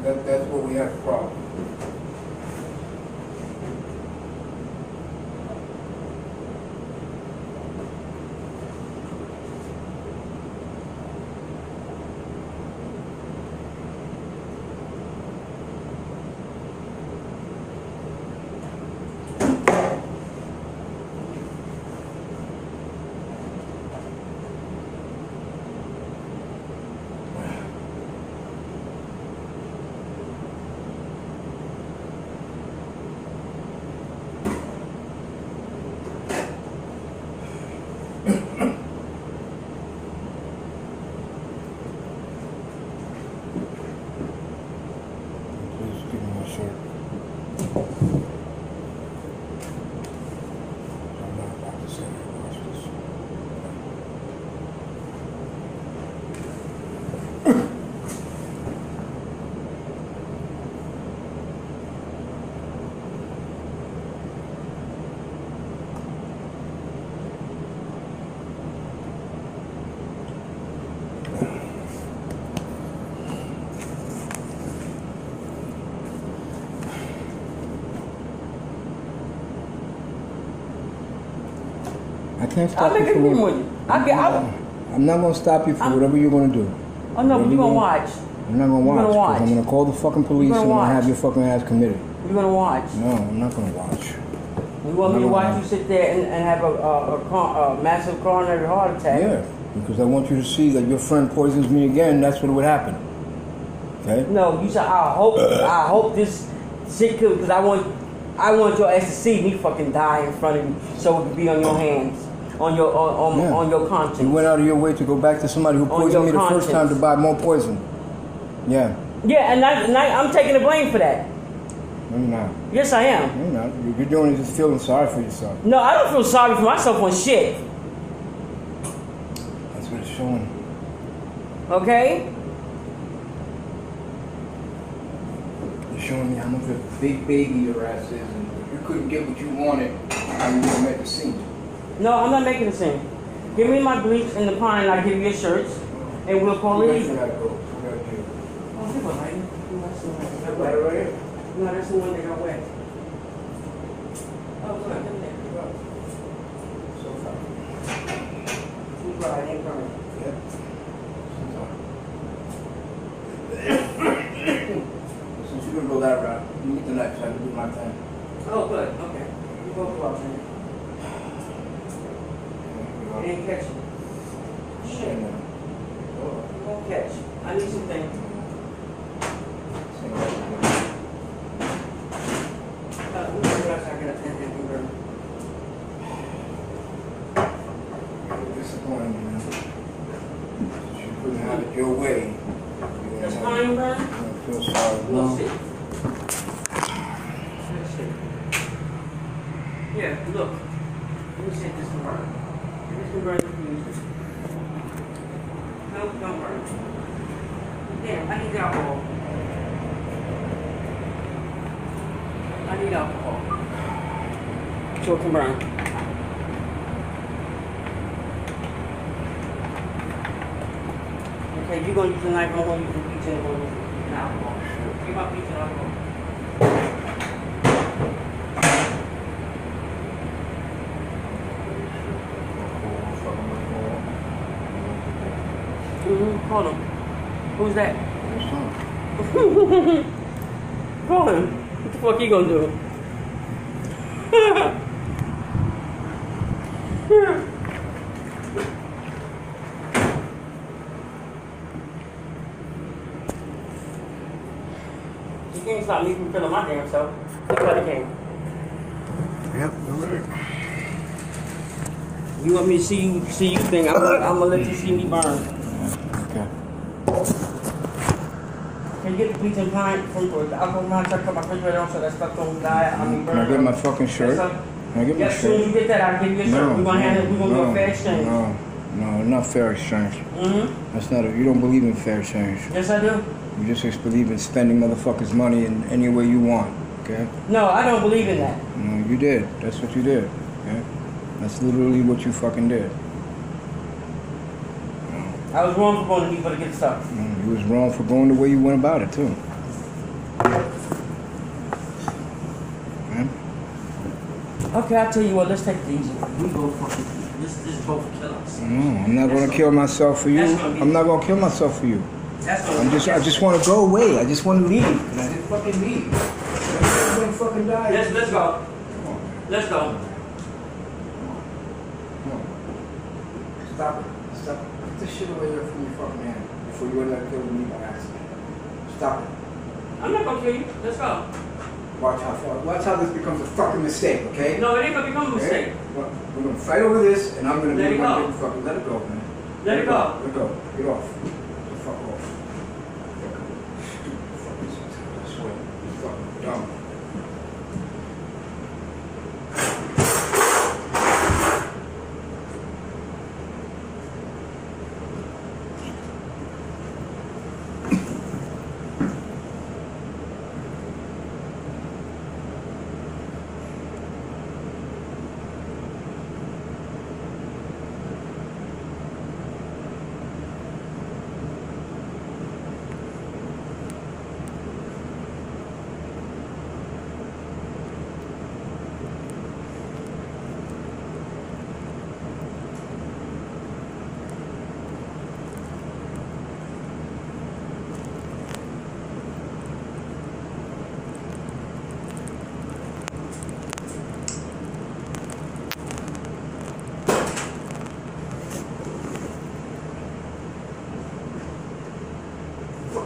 That's what we have a problem. I can't stop you for what, I'm not going to stop you for whatever you're going to do. Oh no, but you're going to watch. I'm not going to watch. Because I'm going to call the fucking police and I'm going to have your fucking ass committed. You're going to watch. No, I'm not going to watch. You want me to watch you sit there and have a massive coronary heart attack? Yeah, because I want you to see that your friend poisons me again, that's what would happen. Okay? No, you said I hope this shit could, because I want your ass to see me fucking die in front of you so it could be on your hands. On your conscience. You went out of your way to go back to somebody who poisoned me the first time to buy more poison. Yeah. Yeah, and I'm taking the blame for that. No, you're not. Yes, I am. No, you're not. You're doing it just feeling sorry for yourself. No, I don't feel sorry for myself on shit. That's what it's showing. Okay? You're showing me how much of a big baby your ass is, and if you couldn't get what you wanted, how you gonna make a scene? No, I'm not making a scene. Give me my bleach and the pine, and I'll give you your shirts, and we'll call it even. Oh, no, that's the one that got wet. Oh, good. Come there. So far. Too dry, it ain't burning. Since you're gonna go that route, you need the knife so I can do my thing. Oh, good. Okay. You both go out there. You ain't catching. Shit. You won't catch. I need some things. Disappointing, man. You couldn't have it your way. That's fine, bro. I feel sorry. We'll see. Let's see. Yeah, look. Let me see if this can burn. This can burn the fuse. Nope, don't burn. Damn, I need alcohol. I need alcohol. So it can burn. Okay, you're going to use the knife, I'm going to use the bleach and I'm going to use the alcohol. Give my bleach and alcohol. Call him. Who's that? Call him. What the fuck he gonna do? You can't stop me from feeling my damn self. That's why they came. Yep, you're right. You want me to see you thing? I'm gonna let you see me burn. Okay. Can you get the bleaching pine from the alcohol line? Check out my refrigerator so that stuff don't die. I mean, burn. Can I get my fucking shirt? Can I get my shirt? As soon as you get that, I'll give you a shirt. We're gonna do a fair exchange. No, not fair exchange. That's not you don't believe in fair exchange. Yes, I do. You just believe in spending motherfuckers' money in any way you want, okay? No, I don't believe in that. No, you did. That's what you did, okay? That's literally what you fucking did. I was wrong for going to people to get stuff. You was wrong for going the way you went about it, too. Okay, I'll tell you what, let's take it easy. We both fucking, this both kill us. No, I'm not gonna kill myself for you. I'm not gonna kill myself for you. I just want to go away. I just want to leave. And I just fucking leave. I'm gonna fucking die. Let's go. Let's go. Stop it. Stop it. Get this shit away from your fucking hand before you end up killing me by accident. Stop it. I'm not gonna kill you. Let's go. Watch how this becomes a fucking mistake, okay? No, it ain't gonna become a mistake. We're gonna fight over this, and I'm gonna let it go. Fucking let it go, man. Let it go. Let it go. Get off. Get the fuck off. Stupid fucking I swear. You're fucking dumb.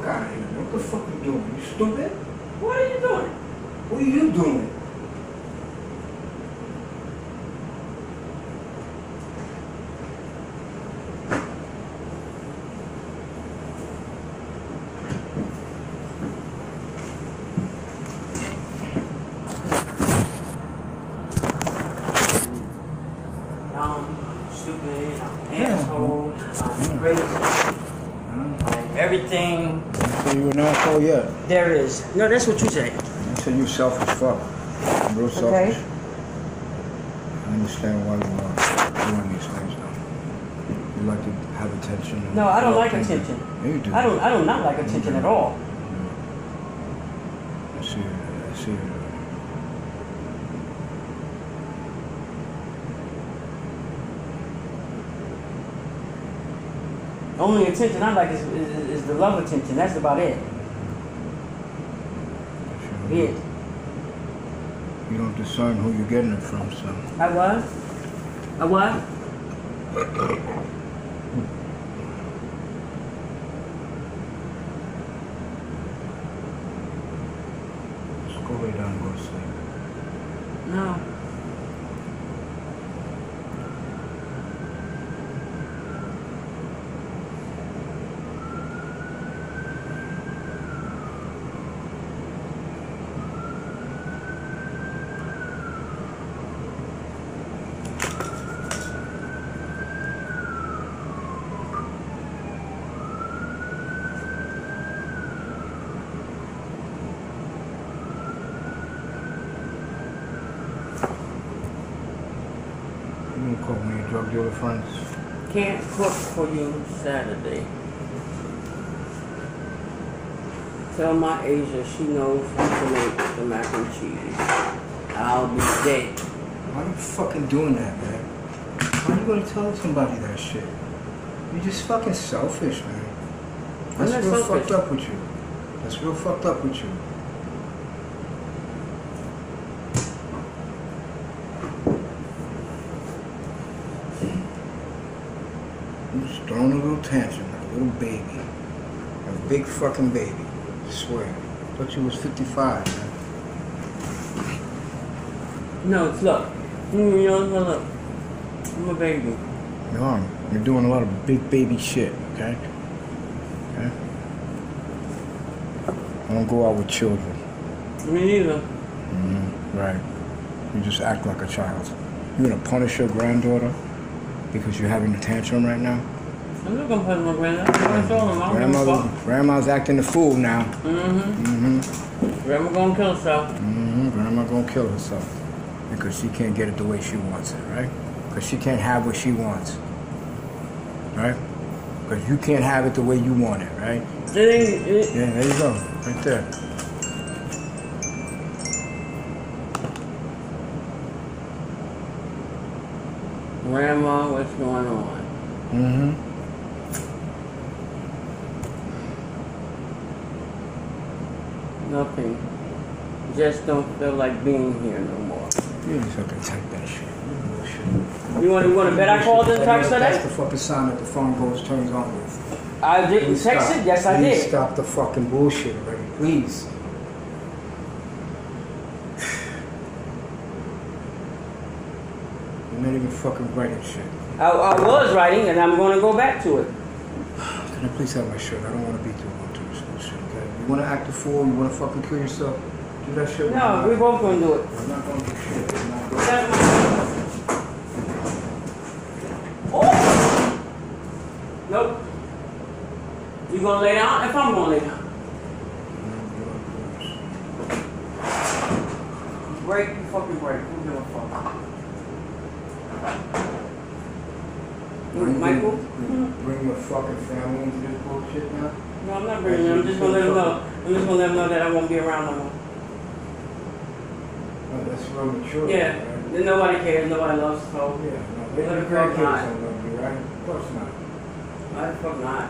What the fuck are you doing? You stupid? What are you doing? What are you doing? Stupid, asshole, crazy. Everything. So you an asshole yet? There is. No, that's what you say. I said you selfish fuck. I'm real selfish. Okay. I understand why you are doing these things though. You like to have attention. No, I don't like attention. Yeah, you do. I do not like attention at all. I see it. I see it. Only attention I like is the love attention. That's about it. Sure. It. You don't discern who you're getting it from, so. I what? I what? Just go lay down and go to sleep. No. You can cook when your drug dealer friends. Can't cook for you Saturday. Tell my Asia she knows how to make the mac and cheese. I'll be dead. Why are you fucking doing that, man? Why are you gonna tell somebody that shit? You're just fucking selfish, man. That's real fucked up with you. That's real fucked up with you. throwing a little tantrum like a little baby. A big fucking baby. I swear. I thought you was 55, man. No, look. Look. I'm a baby. No, you're doing a lot of big baby shit, okay? Okay? I don't go out with children. Me neither. Right. You just act like a child. You're gonna punish your granddaughter because you're having a tantrum right now? I'm not gonna punish my granddaughter. Grandma's acting the fool now. Grandma gonna kill herself. Grandma gonna kill herself because she can't get it the way she wants it, right? Because she can't have what she wants, right? Because you can't have it the way you want it, right? Yeah, there you go, right there. Grandma, what's going on? Nothing. Just don't feel like being here no more. You just have to type that shit. You want to bet I called and text today? That's the fucking sign that the phone turns on with. I didn't text it? Yes, I did. Please stop the fucking bullshit already, please. You're not even fucking writing shit. I was writing, and I'm going to go back to it. Can I please have my shirt? I don't want to be too long to this bullshit, okay? You want to act a fool? You want to fucking kill yourself? Do that shit. No, we're both going to do it. I'm not going to do shit. Nope. You gonna lay down? If I'm gonna lay down. Break, you fucking break. Who give a fuck? Michael? Bring your fucking family into this bullshit now? No, I'm not bringing them. I'm just gonna let them know. I'm just gonna let them know that I won't be around no more. Oh, that's real mature. Yeah. Right? Nobody cares. Nobody loves us. So. Yeah. No, the grandkids don't love you, right? Of course not. Why the fuck not?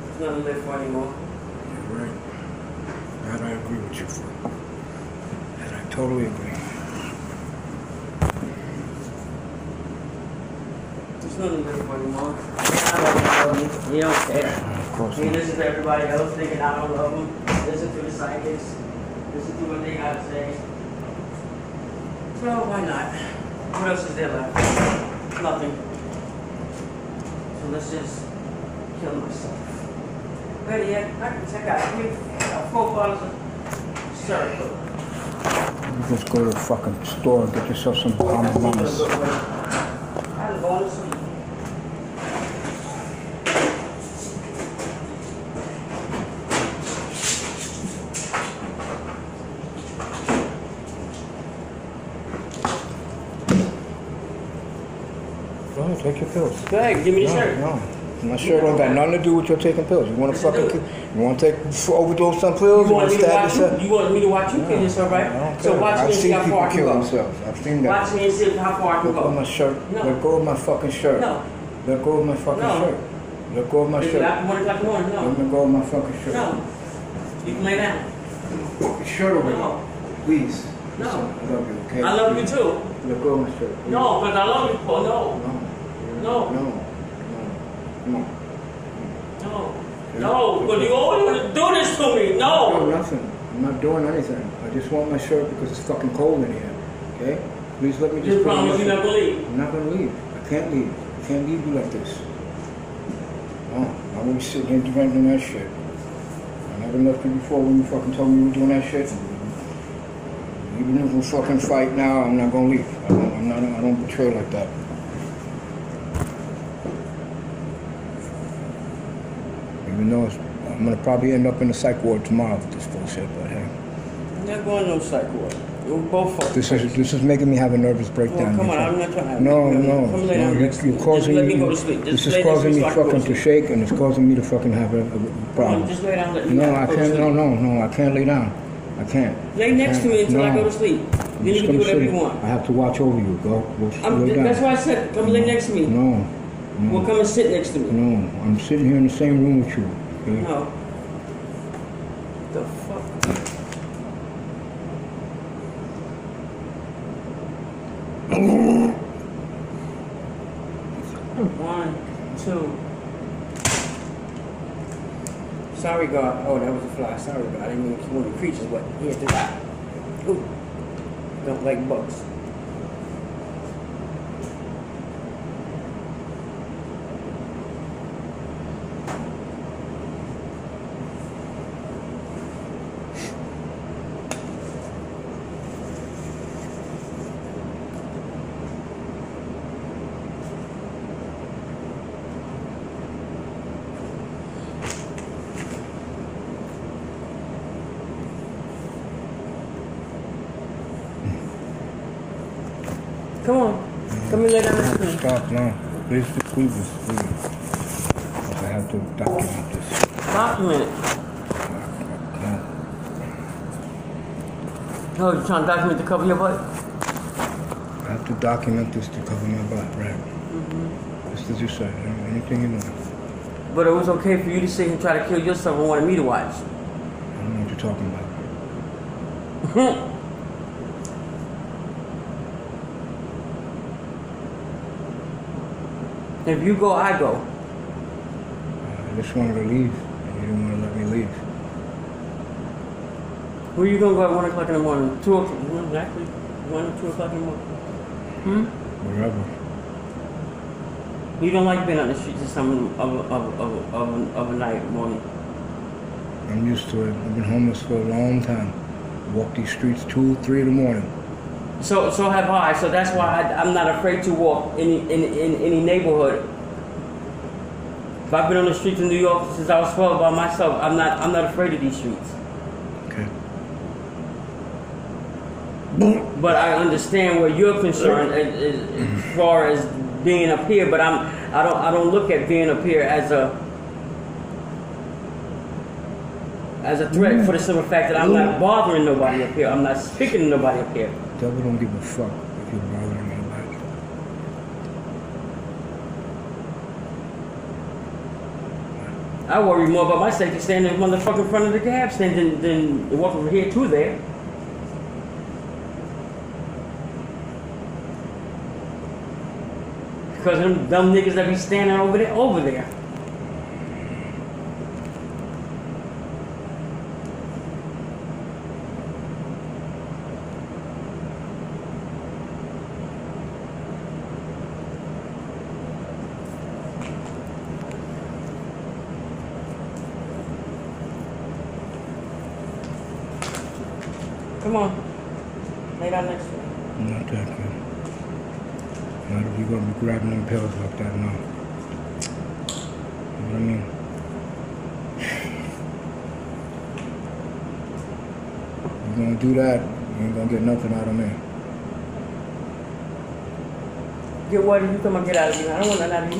There's nothing to live for anymore. You're right. That I agree with you for. That I totally agree. There's nothing to live for anymore. You don't care. Of course You listen to everybody else thinking I don't love them. Listen to the psychics. Listen to what they gotta say. So why not? What else is there left? Nothing. So let's just kill myself. Better yet, I can check out 4 bottles of syrup. You just go to the fucking store and get yourself some Bahama Mamas. I'm going to sleep. Go ahead, take your pills. Go ahead, give me the shirt. No. My shirt don't got nothing to do with your taking pills. You want to fucking, you want to take overdose on pills? You want me to watch you? You want me to watch you kill yourself, right? So watch me and see how far I can go. I've seen that. Watch me and see how far I can go. Let go of my shirt. No. Let go of my fucking shirt. No. Let go of my fucking shirt. Let go of my shirt. After 1 o'clock in the morning, no. Let go of my fucking shirt. No. You can lay down. Fucking shirt over No. Please. No. Listen, I love you, okay? I love you too. Let go of my shirt. Please. No, but I love you, Paul. No. No. No. No. No. No, but you always want to do this to me. No. I'm not doing nothing. I'm not doing anything. I just want my shirt because it's fucking cold in here. Okay? Please let me just. You promise you're not going to leave? I'm not going to leave. I can't leave. I can't leave you like this. No. I won't sit here doing that shit. I never left you before when you fucking told me you were doing that shit. Even if we fucking fight now, I'm not going to leave. I don't betray like that. Even though I'm going to probably end up in the psych ward tomorrow with this bullshit, but hey. I'm not going to no psych ward. We're both fucking This is making me have a nervous breakdown. Come on, I'm not trying to. No. Come lay down next to me. You're causing Just let me me. go to sleep. This is causing me fucking to shake, and it's causing me to fucking have a problem. Just lay down. Let me No, I can't. No, I can't lay down. I can't. Lay next to me until I go to sleep. Then you can do whatever you want. I have to watch over you. Go lay down. That's why I said, come lay next to me. No. Well, come and sit next to me. No, I'm sitting here in the same room with you. Okay? No. The fuck? Come on. 2. Sorry, God. Oh, that was a fly. Sorry, God. I didn't mean to kill the creatures, but he had to die. Ooh. Don't like bugs. Come on. Come and lay down the screen. Stop now. Please. I have to document this. Document it. Oh, you're trying to document to cover your butt? I have to document this to cover my butt, right? Just as you said, anything you know. But it was okay for you to sit and try to kill yourself and wanted me to watch. I don't know what you're talking about. If you go, I go. I just wanted to leave, and you didn't want to let me leave. Where you gonna go at 1 o'clock in the morning? 2 o'clock? Exactly. 1 or 2 o'clock in the morning. Wherever. You don't like being on the streets of a night, morning. I'm used to it. I've been homeless for a long time. Walk these streets 2, 3 in the morning. So have I. So that's why I'm not afraid to walk in any neighborhood. If I've been on the streets in New York since I was 12 by myself, I'm not afraid of these streets. Okay. But I understand where you're concerned as far as being up here. But I don't look at being up here as a threat for the simple fact that I'm not bothering nobody up here. I'm not speaking to nobody up here. Devil don't give a fuck if you're bothering anybody. I worry more about my safety standing in the motherfucking front of the cab stand than walking from here to there. Because of them dumb niggas that be standing over there. Come on. Lay down next to me. Not that good. Not if you're going to be grabbing them pills like that, no. You know what I mean? You're going to do that, you ain't going to get nothing out of me. Get what? You come and get out of me. I don't want nothing out of you.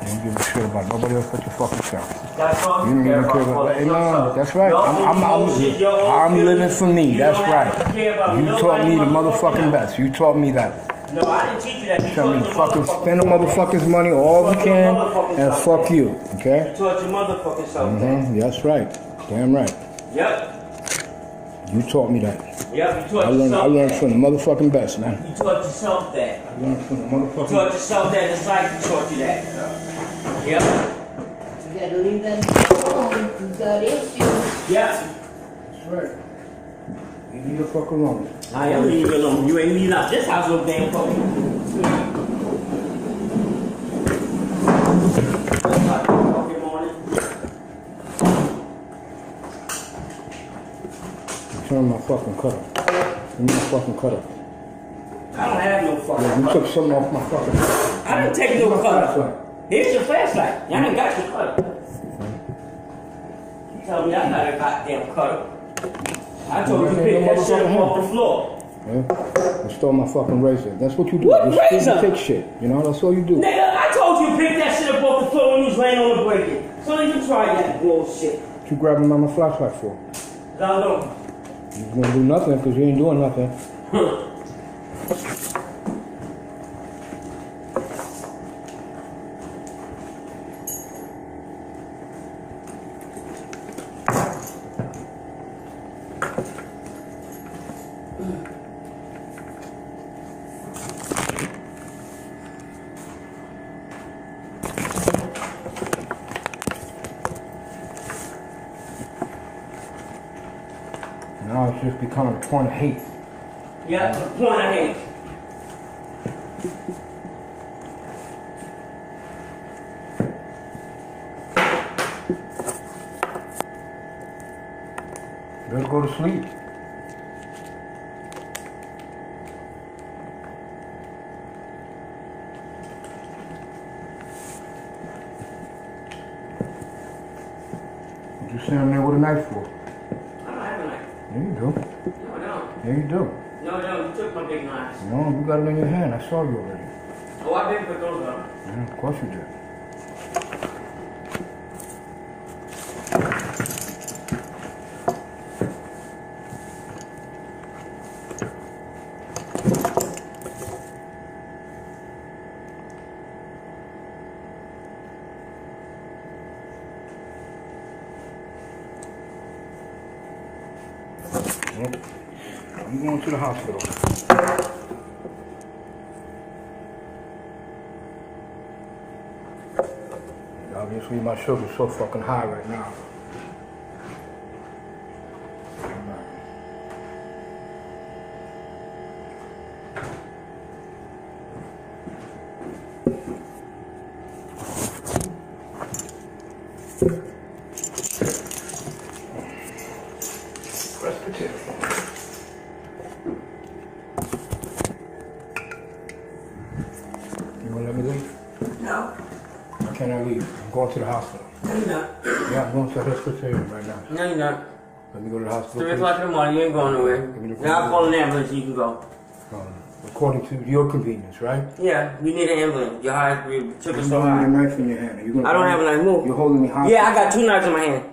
You don't give a shit about nobody else but your fucking self. That's all You don't even care about hey, no, that's right. I'm living for me. That's right. You taught me the motherfucking best. You taught me that. No, I didn't teach you that. You tell me fucking spend the motherfuckers' money all we can and fuck you. Okay? You taught your motherfucking self that. That's right. Damn right. Yep. You taught me that. Yep, you taught I learned from the motherfucking best, man. You taught yourself that. I learned from the motherfucking You taught yourself that just like you taught you that. Yep. You gotta leave them alone. You got issues. Yeah. That's right. You need to fuck alone. I am leaving you alone. You ain't leaving out this house no damn fucking. Turn my fucking cutter. Give me my fucking cutter. I don't have no fucking cutter. You took something off my fucking cutter. I didn't take no cutter. Here's your flashlight. Y'all ain't got your cutter. You tell me I got a goddamn cutter. I told you to pick that shit up off the floor. Yeah? You stole my fucking razor. That's what you do. What you razor? take shit. You know, that's all you do. Nigga, I told you to pick that shit up off the floor when you was laying on the blanket. So don't even try that bullshit. What you grabbing my flashlight for? I don't know. You gonna do nothing because you ain't doing nothing. Now it's just becoming a point of hate. Yeah, a point of hate. Better go to sleep. What you standing there with a knife for? I don't have a knife. Yeah, you do. No, I don't. Yeah, you do. No, no, you took my big knives. No, you got it in your hand. I saw you already. Oh, I didn't put those up. Yeah, of course you did. I'm going to the hospital. Obviously, my sugar's so fucking high right now. Going to the hospital. No, you're not. Yeah, I'm going to the hospital right now. No, you're not. Let me go to the hospital. 3 o'clock in the morning, you ain't going nowhere. Now I'll call an ambulance and you can go. According to your convenience, right? Yeah, you need an ambulance. Your heart took us so You high. have a knife in your hand. Are you gonna I don't have a knife. Move. You're holding me hostage? Yeah, I got 2 knives in my hand.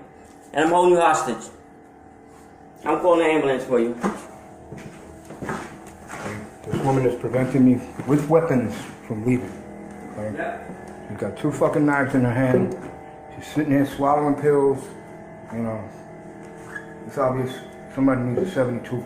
And I'm holding you hostage. I'm calling an ambulance for you. This woman is preventing me with weapons from leaving. Okay? Yep. She's got 2 fucking knives in her hand. She's sitting there swallowing pills. You know, it's obvious somebody needs a 72. You know?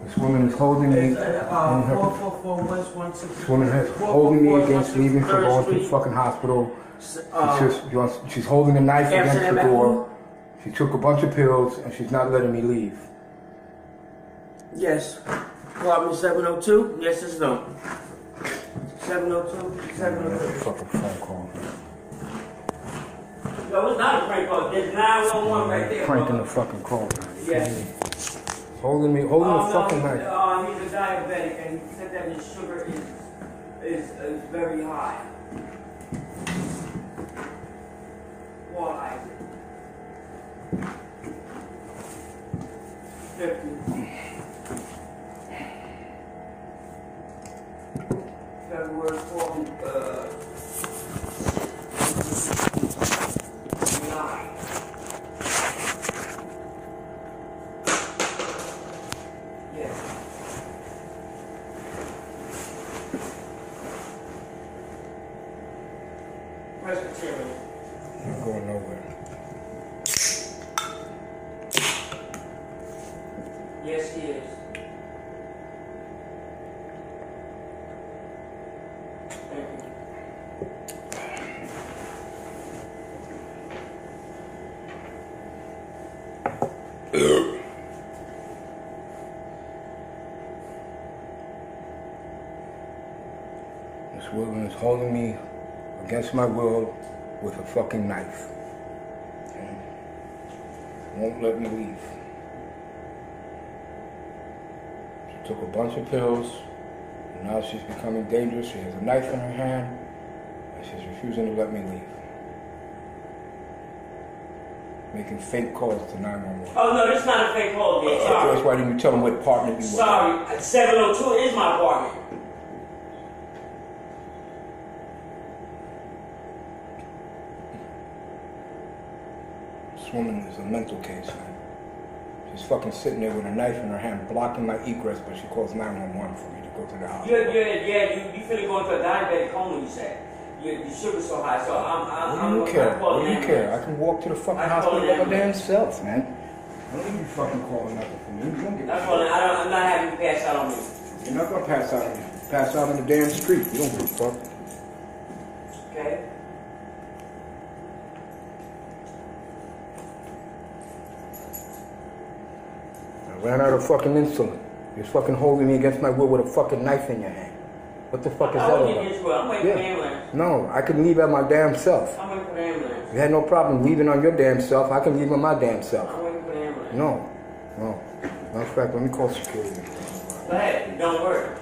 This woman is holding me. This woman is holding me against leaving for going to the fucking hospital. She's holding a knife against the door. She took a bunch of pills and she's not letting me leave. Yes. Apartment 702? Yes, it's no. 702? 702. Fucking phone call. No, it's not a prank call. There's 911 right there. Pranking the fucking call. Yes. Holding the fucking knife. He's a diabetic and he said that his sugar is very high. Why? 50. February 4th, 9. Yes. Presbyterian. I'm going nowhere. Yes, he is. Thank you. This woman is holding me against my will with a fucking knife. Okay? Won't let me leave. She took a bunch of pills, and now she's becoming dangerous. She has a knife in her hand, and she's refusing to let me leave. Making fake calls to 911. Oh, no, this is not a fake call, dude. Sorry. That's why didn't you tell them what apartment you were? Sorry, 702 is my apartment. This woman is a mental case, man. She's fucking sitting there with a knife in her hand, blocking my egress, but she calls 911 for me to go to the hospital. You finna go into a diabetic coma, you said. Your sugar's so high, so I'm What do you care? What do you care? I can walk to the fucking hospital by my damn self, man. I don't need you fucking calling nothing for me. I'm not having you pass out on me. You're not gonna pass out on me. Pass out on the damn street. You don't give a fuck. Okay. I ran out of fucking insulin. You're fucking holding me against my will with a fucking knife in your hand. What the fuck is that about? I'm waiting for the ambulance. No, I can leave at my damn self. I'm waiting for the ambulance. You had no problem leaving on your damn self. I can leave on my damn self. I'm waiting for the ambulance. No. Matter of fact, let me call security. Go ahead. Don't worry.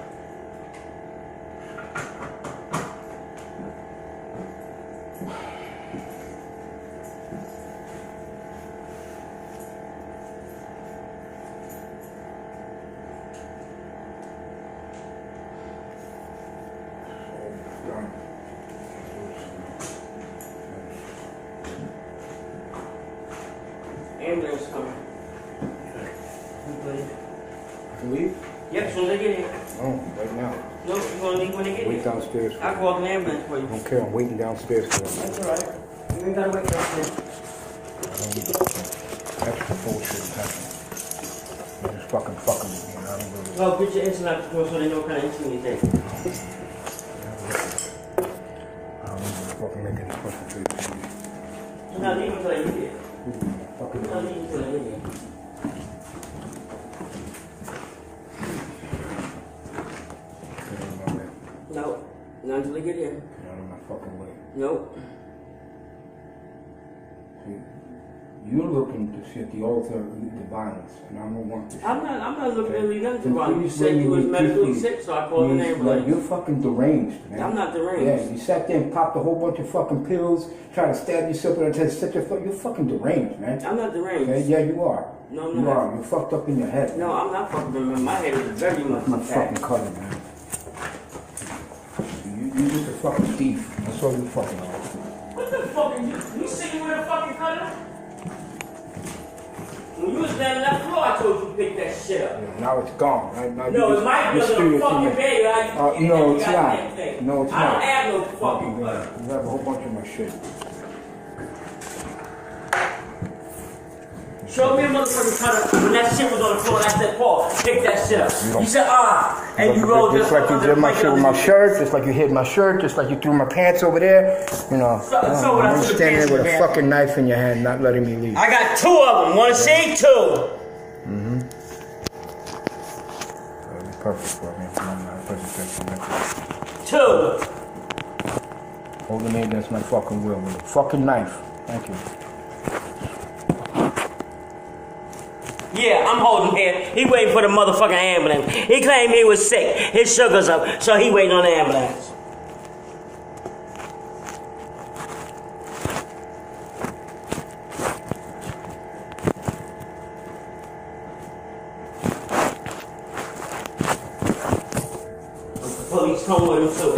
Ambulance coming. I can leave? Yep, as soon as I get here. No, right now. No, you're gonna leave when they get here. Wait downstairs. I'll call an ambulance for you. I don't care, I'm waiting downstairs for them. That's alright. You ain't gotta wait downstairs. Extra bullshit happening. You're just fucking with me, and I don't really... Well, get your insulin out the door so they know what kind of insulin you take. I don't even fucking make any fucking treatment. You're not leaving until I get here. Fucking You're not leaving until I get here. No, not until they get here. Not in my fucking way. Nope. See, you're looking to see if the altar lead to violence, and I'm the one to... I'm not looking to lead nothing to violence. You said you was medically sick, so I called an ambulance. You're fucking deranged, man. I'm not deranged. Yeah, you sat there and popped a whole bunch of fucking pills, trying to stab yourself with a set your foot. You're fucking deranged, man. I'm not deranged. Okay? Yeah, you are. No, I'm you not. are. You're fucked up in your head. No, I'm not fucking deranged. My head is very much My intact. fucking cutter, man. You're just a fucking thief. That's all you fucking are. What the fuck are you? You sitting with a fucking cutter? When you was down on that floor, I told you to pick that shit up. Yeah, now it's gone. Right? Now No, it might be on the fucking bed. No, it's not. No, it's I not. don't have no fucking cutter. You have a whole bunch of my shit. Show me a motherfucking cutter when that shit was on the floor. I said, Paul, pick that shit up. You said, and you rolled just like you did my shit with my shirt, just like you hid my shirt, just like you threw my pants over there. You know, I'm standing there with a fucking knife in your hand, not letting me leave. I got two of them. Want to see? Two. Mm-hmm. That'd be perfect for me. Two. Holding me against my fucking will with a fucking knife. Thank you. Yeah, I'm holding here. He waiting for the motherfucking ambulance. He claimed he was sick. His sugar's up, so he waiting on the ambulance. The police come with him too.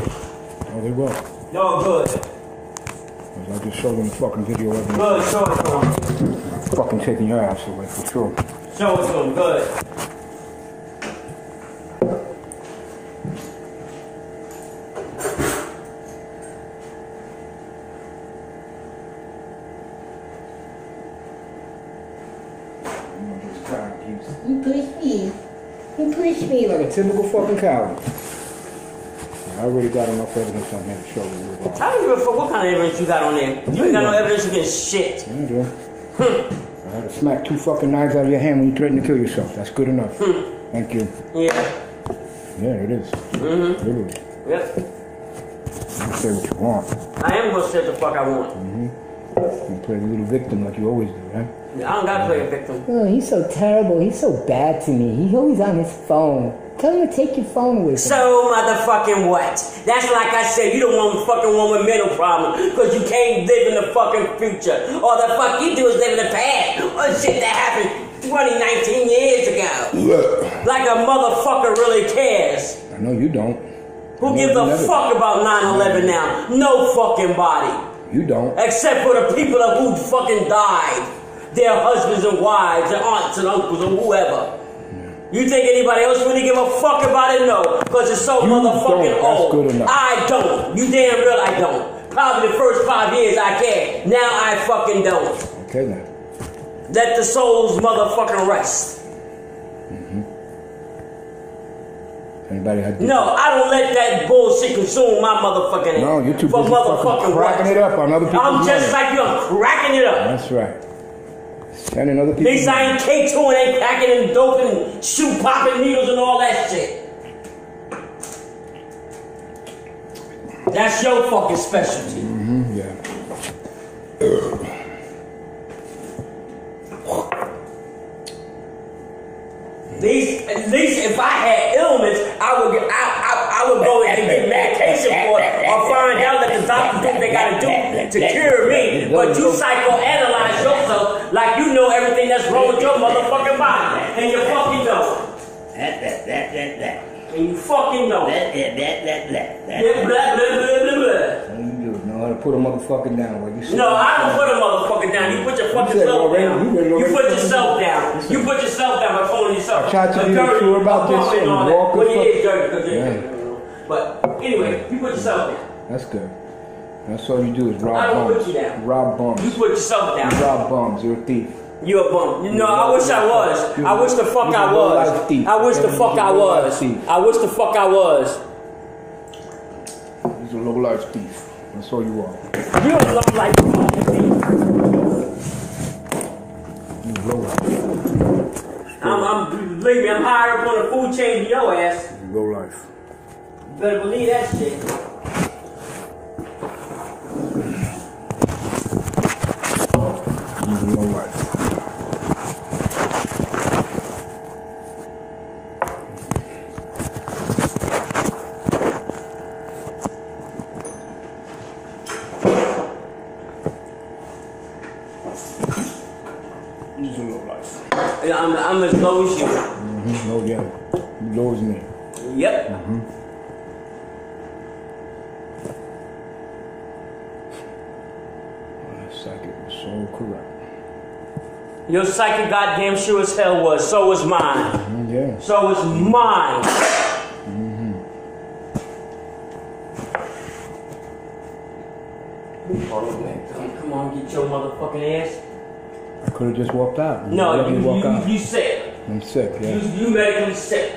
Oh, they will. No, good. I just showed them the fucking video evidence. Good, show it to him. I'm fucking taking your ass away for sure. Show it to him, good. You pushed me. You pushed me. Like a typical fucking coward. I already got enough evidence on here to show you. I don't give a fuck what kind of evidence you got on there. You ain't got no evidence against shit. I do. I had to smack 2 fucking knives out of your hand when you threatened to kill yourself. That's good enough. Thank you. Yeah. Yeah, it is. Mm-hmm. Literally. Yep. You can say what you want. I am gonna say what the fuck I want. Mm-hmm. You play the little victim like you always do, right? I don't gotta play a victim. Oh, he's so terrible. He's so bad to me. He's always on his phone. Tell him to take your phone away from So motherfucking what? That's like I said, you the one fucking one with mental problems because you can't live in the fucking future. All the fuck you do is live in the past. Or shit that happened 19 years ago. Look. Like a motherfucker really cares. I know you don't. Who gives a fuck about 9/11 now? No fucking body. You don't. Except for the people who fucking died. Their husbands and wives, their aunts and uncles or whoever. You think anybody else really give a fuck about it? No, because it's so motherfucking old. Good enough. I don't. You damn real I don't. Probably the first 5 years I cared. Now I fucking don't. Okay then. Let the souls motherfucking rest. Mm-hmm. Anybody had No, I don't let that bullshit consume my motherfucking ass. No, you're too busy motherfucking cracking it up on other people's I'm just money. like you, I'm cracking it up. That's right. Spending other At people's least I ain't K2 and ain't packing and dope and shoe popping needles and all that shit. That's your fucking specialty. Yeah. At least if I had ailments, I would go and get medication for it or find out that the doctors do what they gotta do to cure me. But you psychoanalyze yourself like you know everything that's wrong with your motherfucking body. And you fucking know. And you fucking know. That. Yeah, blah, blah, blah, blah, blah. All you do is know how to put a motherfucker down. While you No, I don't put a motherfucker down. You put your fucking self down. You put yourself down. You put yourself down by calling yourself. I tried to be sure about this and walk well, the you is dirty because yeah. But anyway, you put yourself down. That's good. That's all you do is rob I don't bums. put you down. Rob bums. You put yourself down. You rob bums. You're a thief. You're a bum. You know, I wish I was. I wish the fuck I was. I wish the fuck I was. I wish the fuck I was. He's a low-life thief. That's all you are. You're a low-life fucking thief. You're low-life. Believe me, I'm higher up on the food chain than your ass. You're low-life. You better believe that shit. You're low-life. I'm as low as you. No, yeah. You low as me. Yep. That psychic was so correct. Your psychic goddamn sure as hell was. So was mine. Yeah. So was mine. Come on, get your motherfucking ass. I could have just walked out. No, you sick. I'm sick, yeah. You medically sick.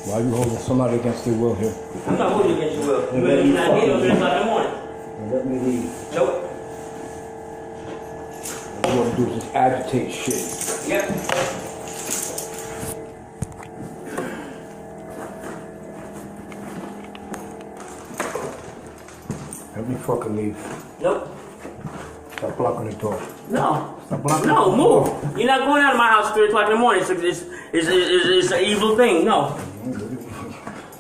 Why are you holding somebody against their will here? I'm not holding against your will. You're not here until 3 o'clock in the morning. Let me leave. Nope. All you want to do is just agitate shit. Yep. Let me fucking leave. Nope. Stop blocking the door. No. Stop blocking the No, door. move. You're not going out of my house at 3 o'clock in the morning. It's an evil thing. No.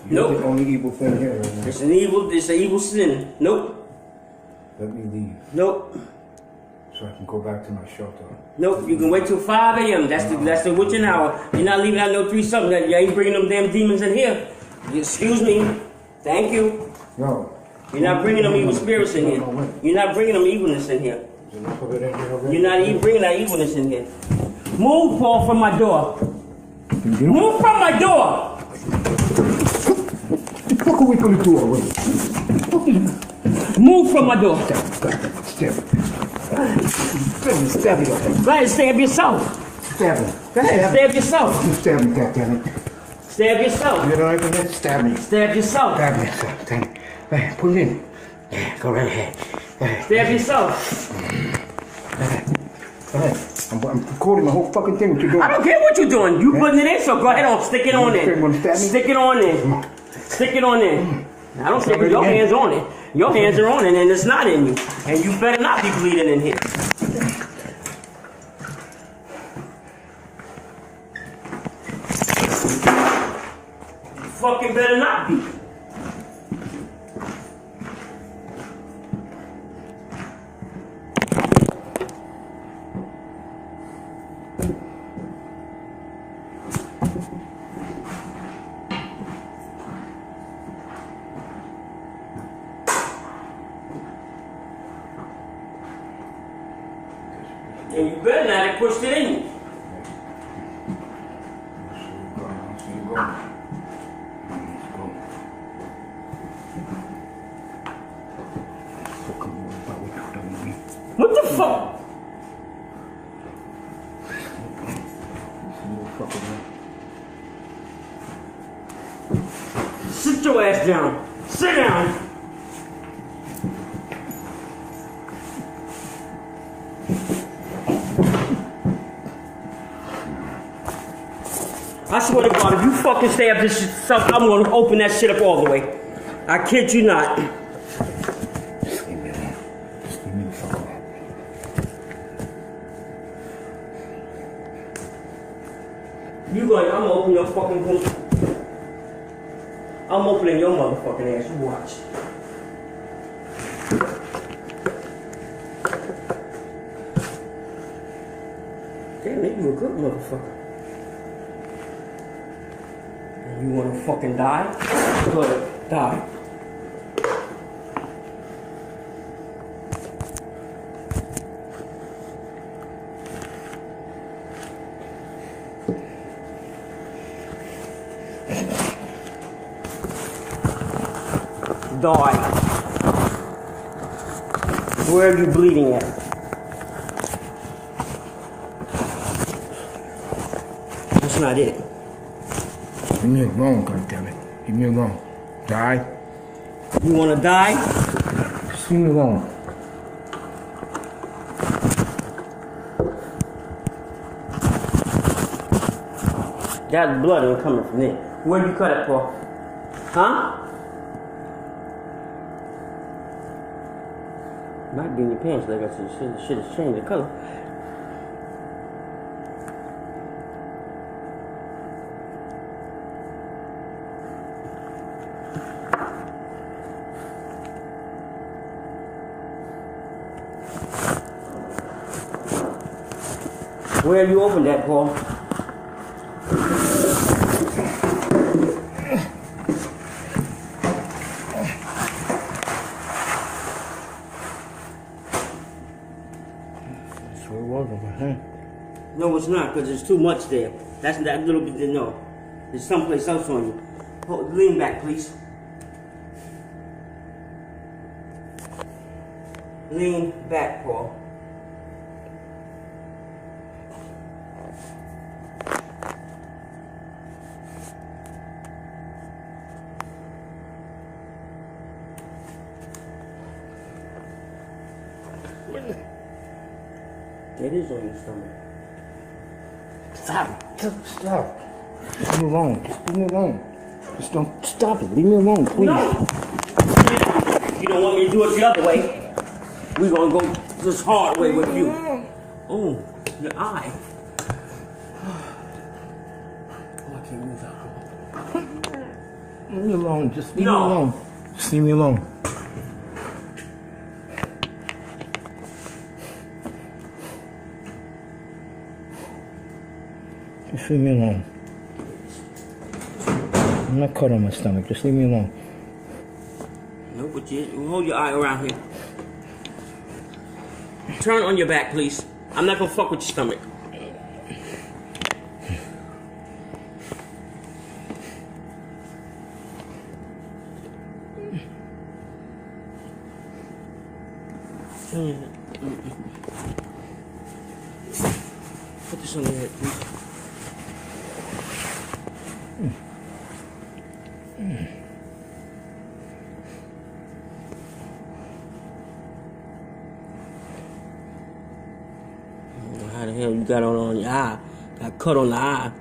You're the only evil thing here. Right? It's an evil sin. Nope. Let me leave. Nope. So I can go back to my shelter. Nope. You can wait till 5 a.m. That's the witching hour. You're not leaving out no 3-something. You ain't bringing them damn demons in here. Excuse me. Thank you. No. You're not bringing them evil spirits in here. You're not bringing them evilness in here. You're not even bringing that evilness in here. Move, Paul, from my door. Move from my door. Fuck away from the door. Move from my door. Stab me. Go ahead, stab yourself. Stab me. Go ahead, stab yourself. You stab me, goddammit. Stab yourself. You know what I mean? Stab me. Stab yourself. Stab me, sir. Thank you. Go ahead, put it in. Yeah, go right ahead. Go ahead. Stab yourself. Go ahead. I'm recording the whole fucking thing. What you doing? I don't care what you're doing. You putting it in, so go ahead on. Stick it on there. Stick it on there. Stick it on there. I don't think your hands on it. Your hands are on it and it's not in you. And you better not be bleeding in here. You fucking better not be. And you better not have pushed it in you. What the fuck? Sit your ass down. Sit down. I swear to God, if you fucking stay up this shit, I'm gonna open that shit up all the way. I kid you not. Just leave me alone. Just leave me the fuck alone. I'm gonna open your fucking book. I'm opening your motherfucking ass. You watch. Damn, you a good motherfucker. And you wanna fucking die? Go ahead, die. Die. Where are you bleeding at? That's not it. Leave me alone, goddammit. Leave me alone. Die. You wanna die? Just leave me alone. That blood ain't coming from there. Where'd you cut it, Paul? Huh? Might be in your pants, like I said. The shit has changed the color. Where you opened that, Paul? No, it's not, because there's too much there. That's that little bit, no. There's someplace else on you. Lean back, please. Lean back, Paul. It is on your stomach. Stop. Stop. Leave me alone. Just leave me alone. Just don't stop it. Leave me alone, please. No. You don't want me to do it the other way. We're gonna go this hard way with you. Oh, your eye. Oh, I can't move alcohol. Leave me alone. Just leave me alone. Just leave me alone. Just leave me alone. I'm not cut on my stomach. Just leave me alone. No, but you hold your eye around here. Turn on your back, please. I'm not gonna fuck with your stomach. Put this on your head, please. How the hell you got on your eye? Got cut on the eye.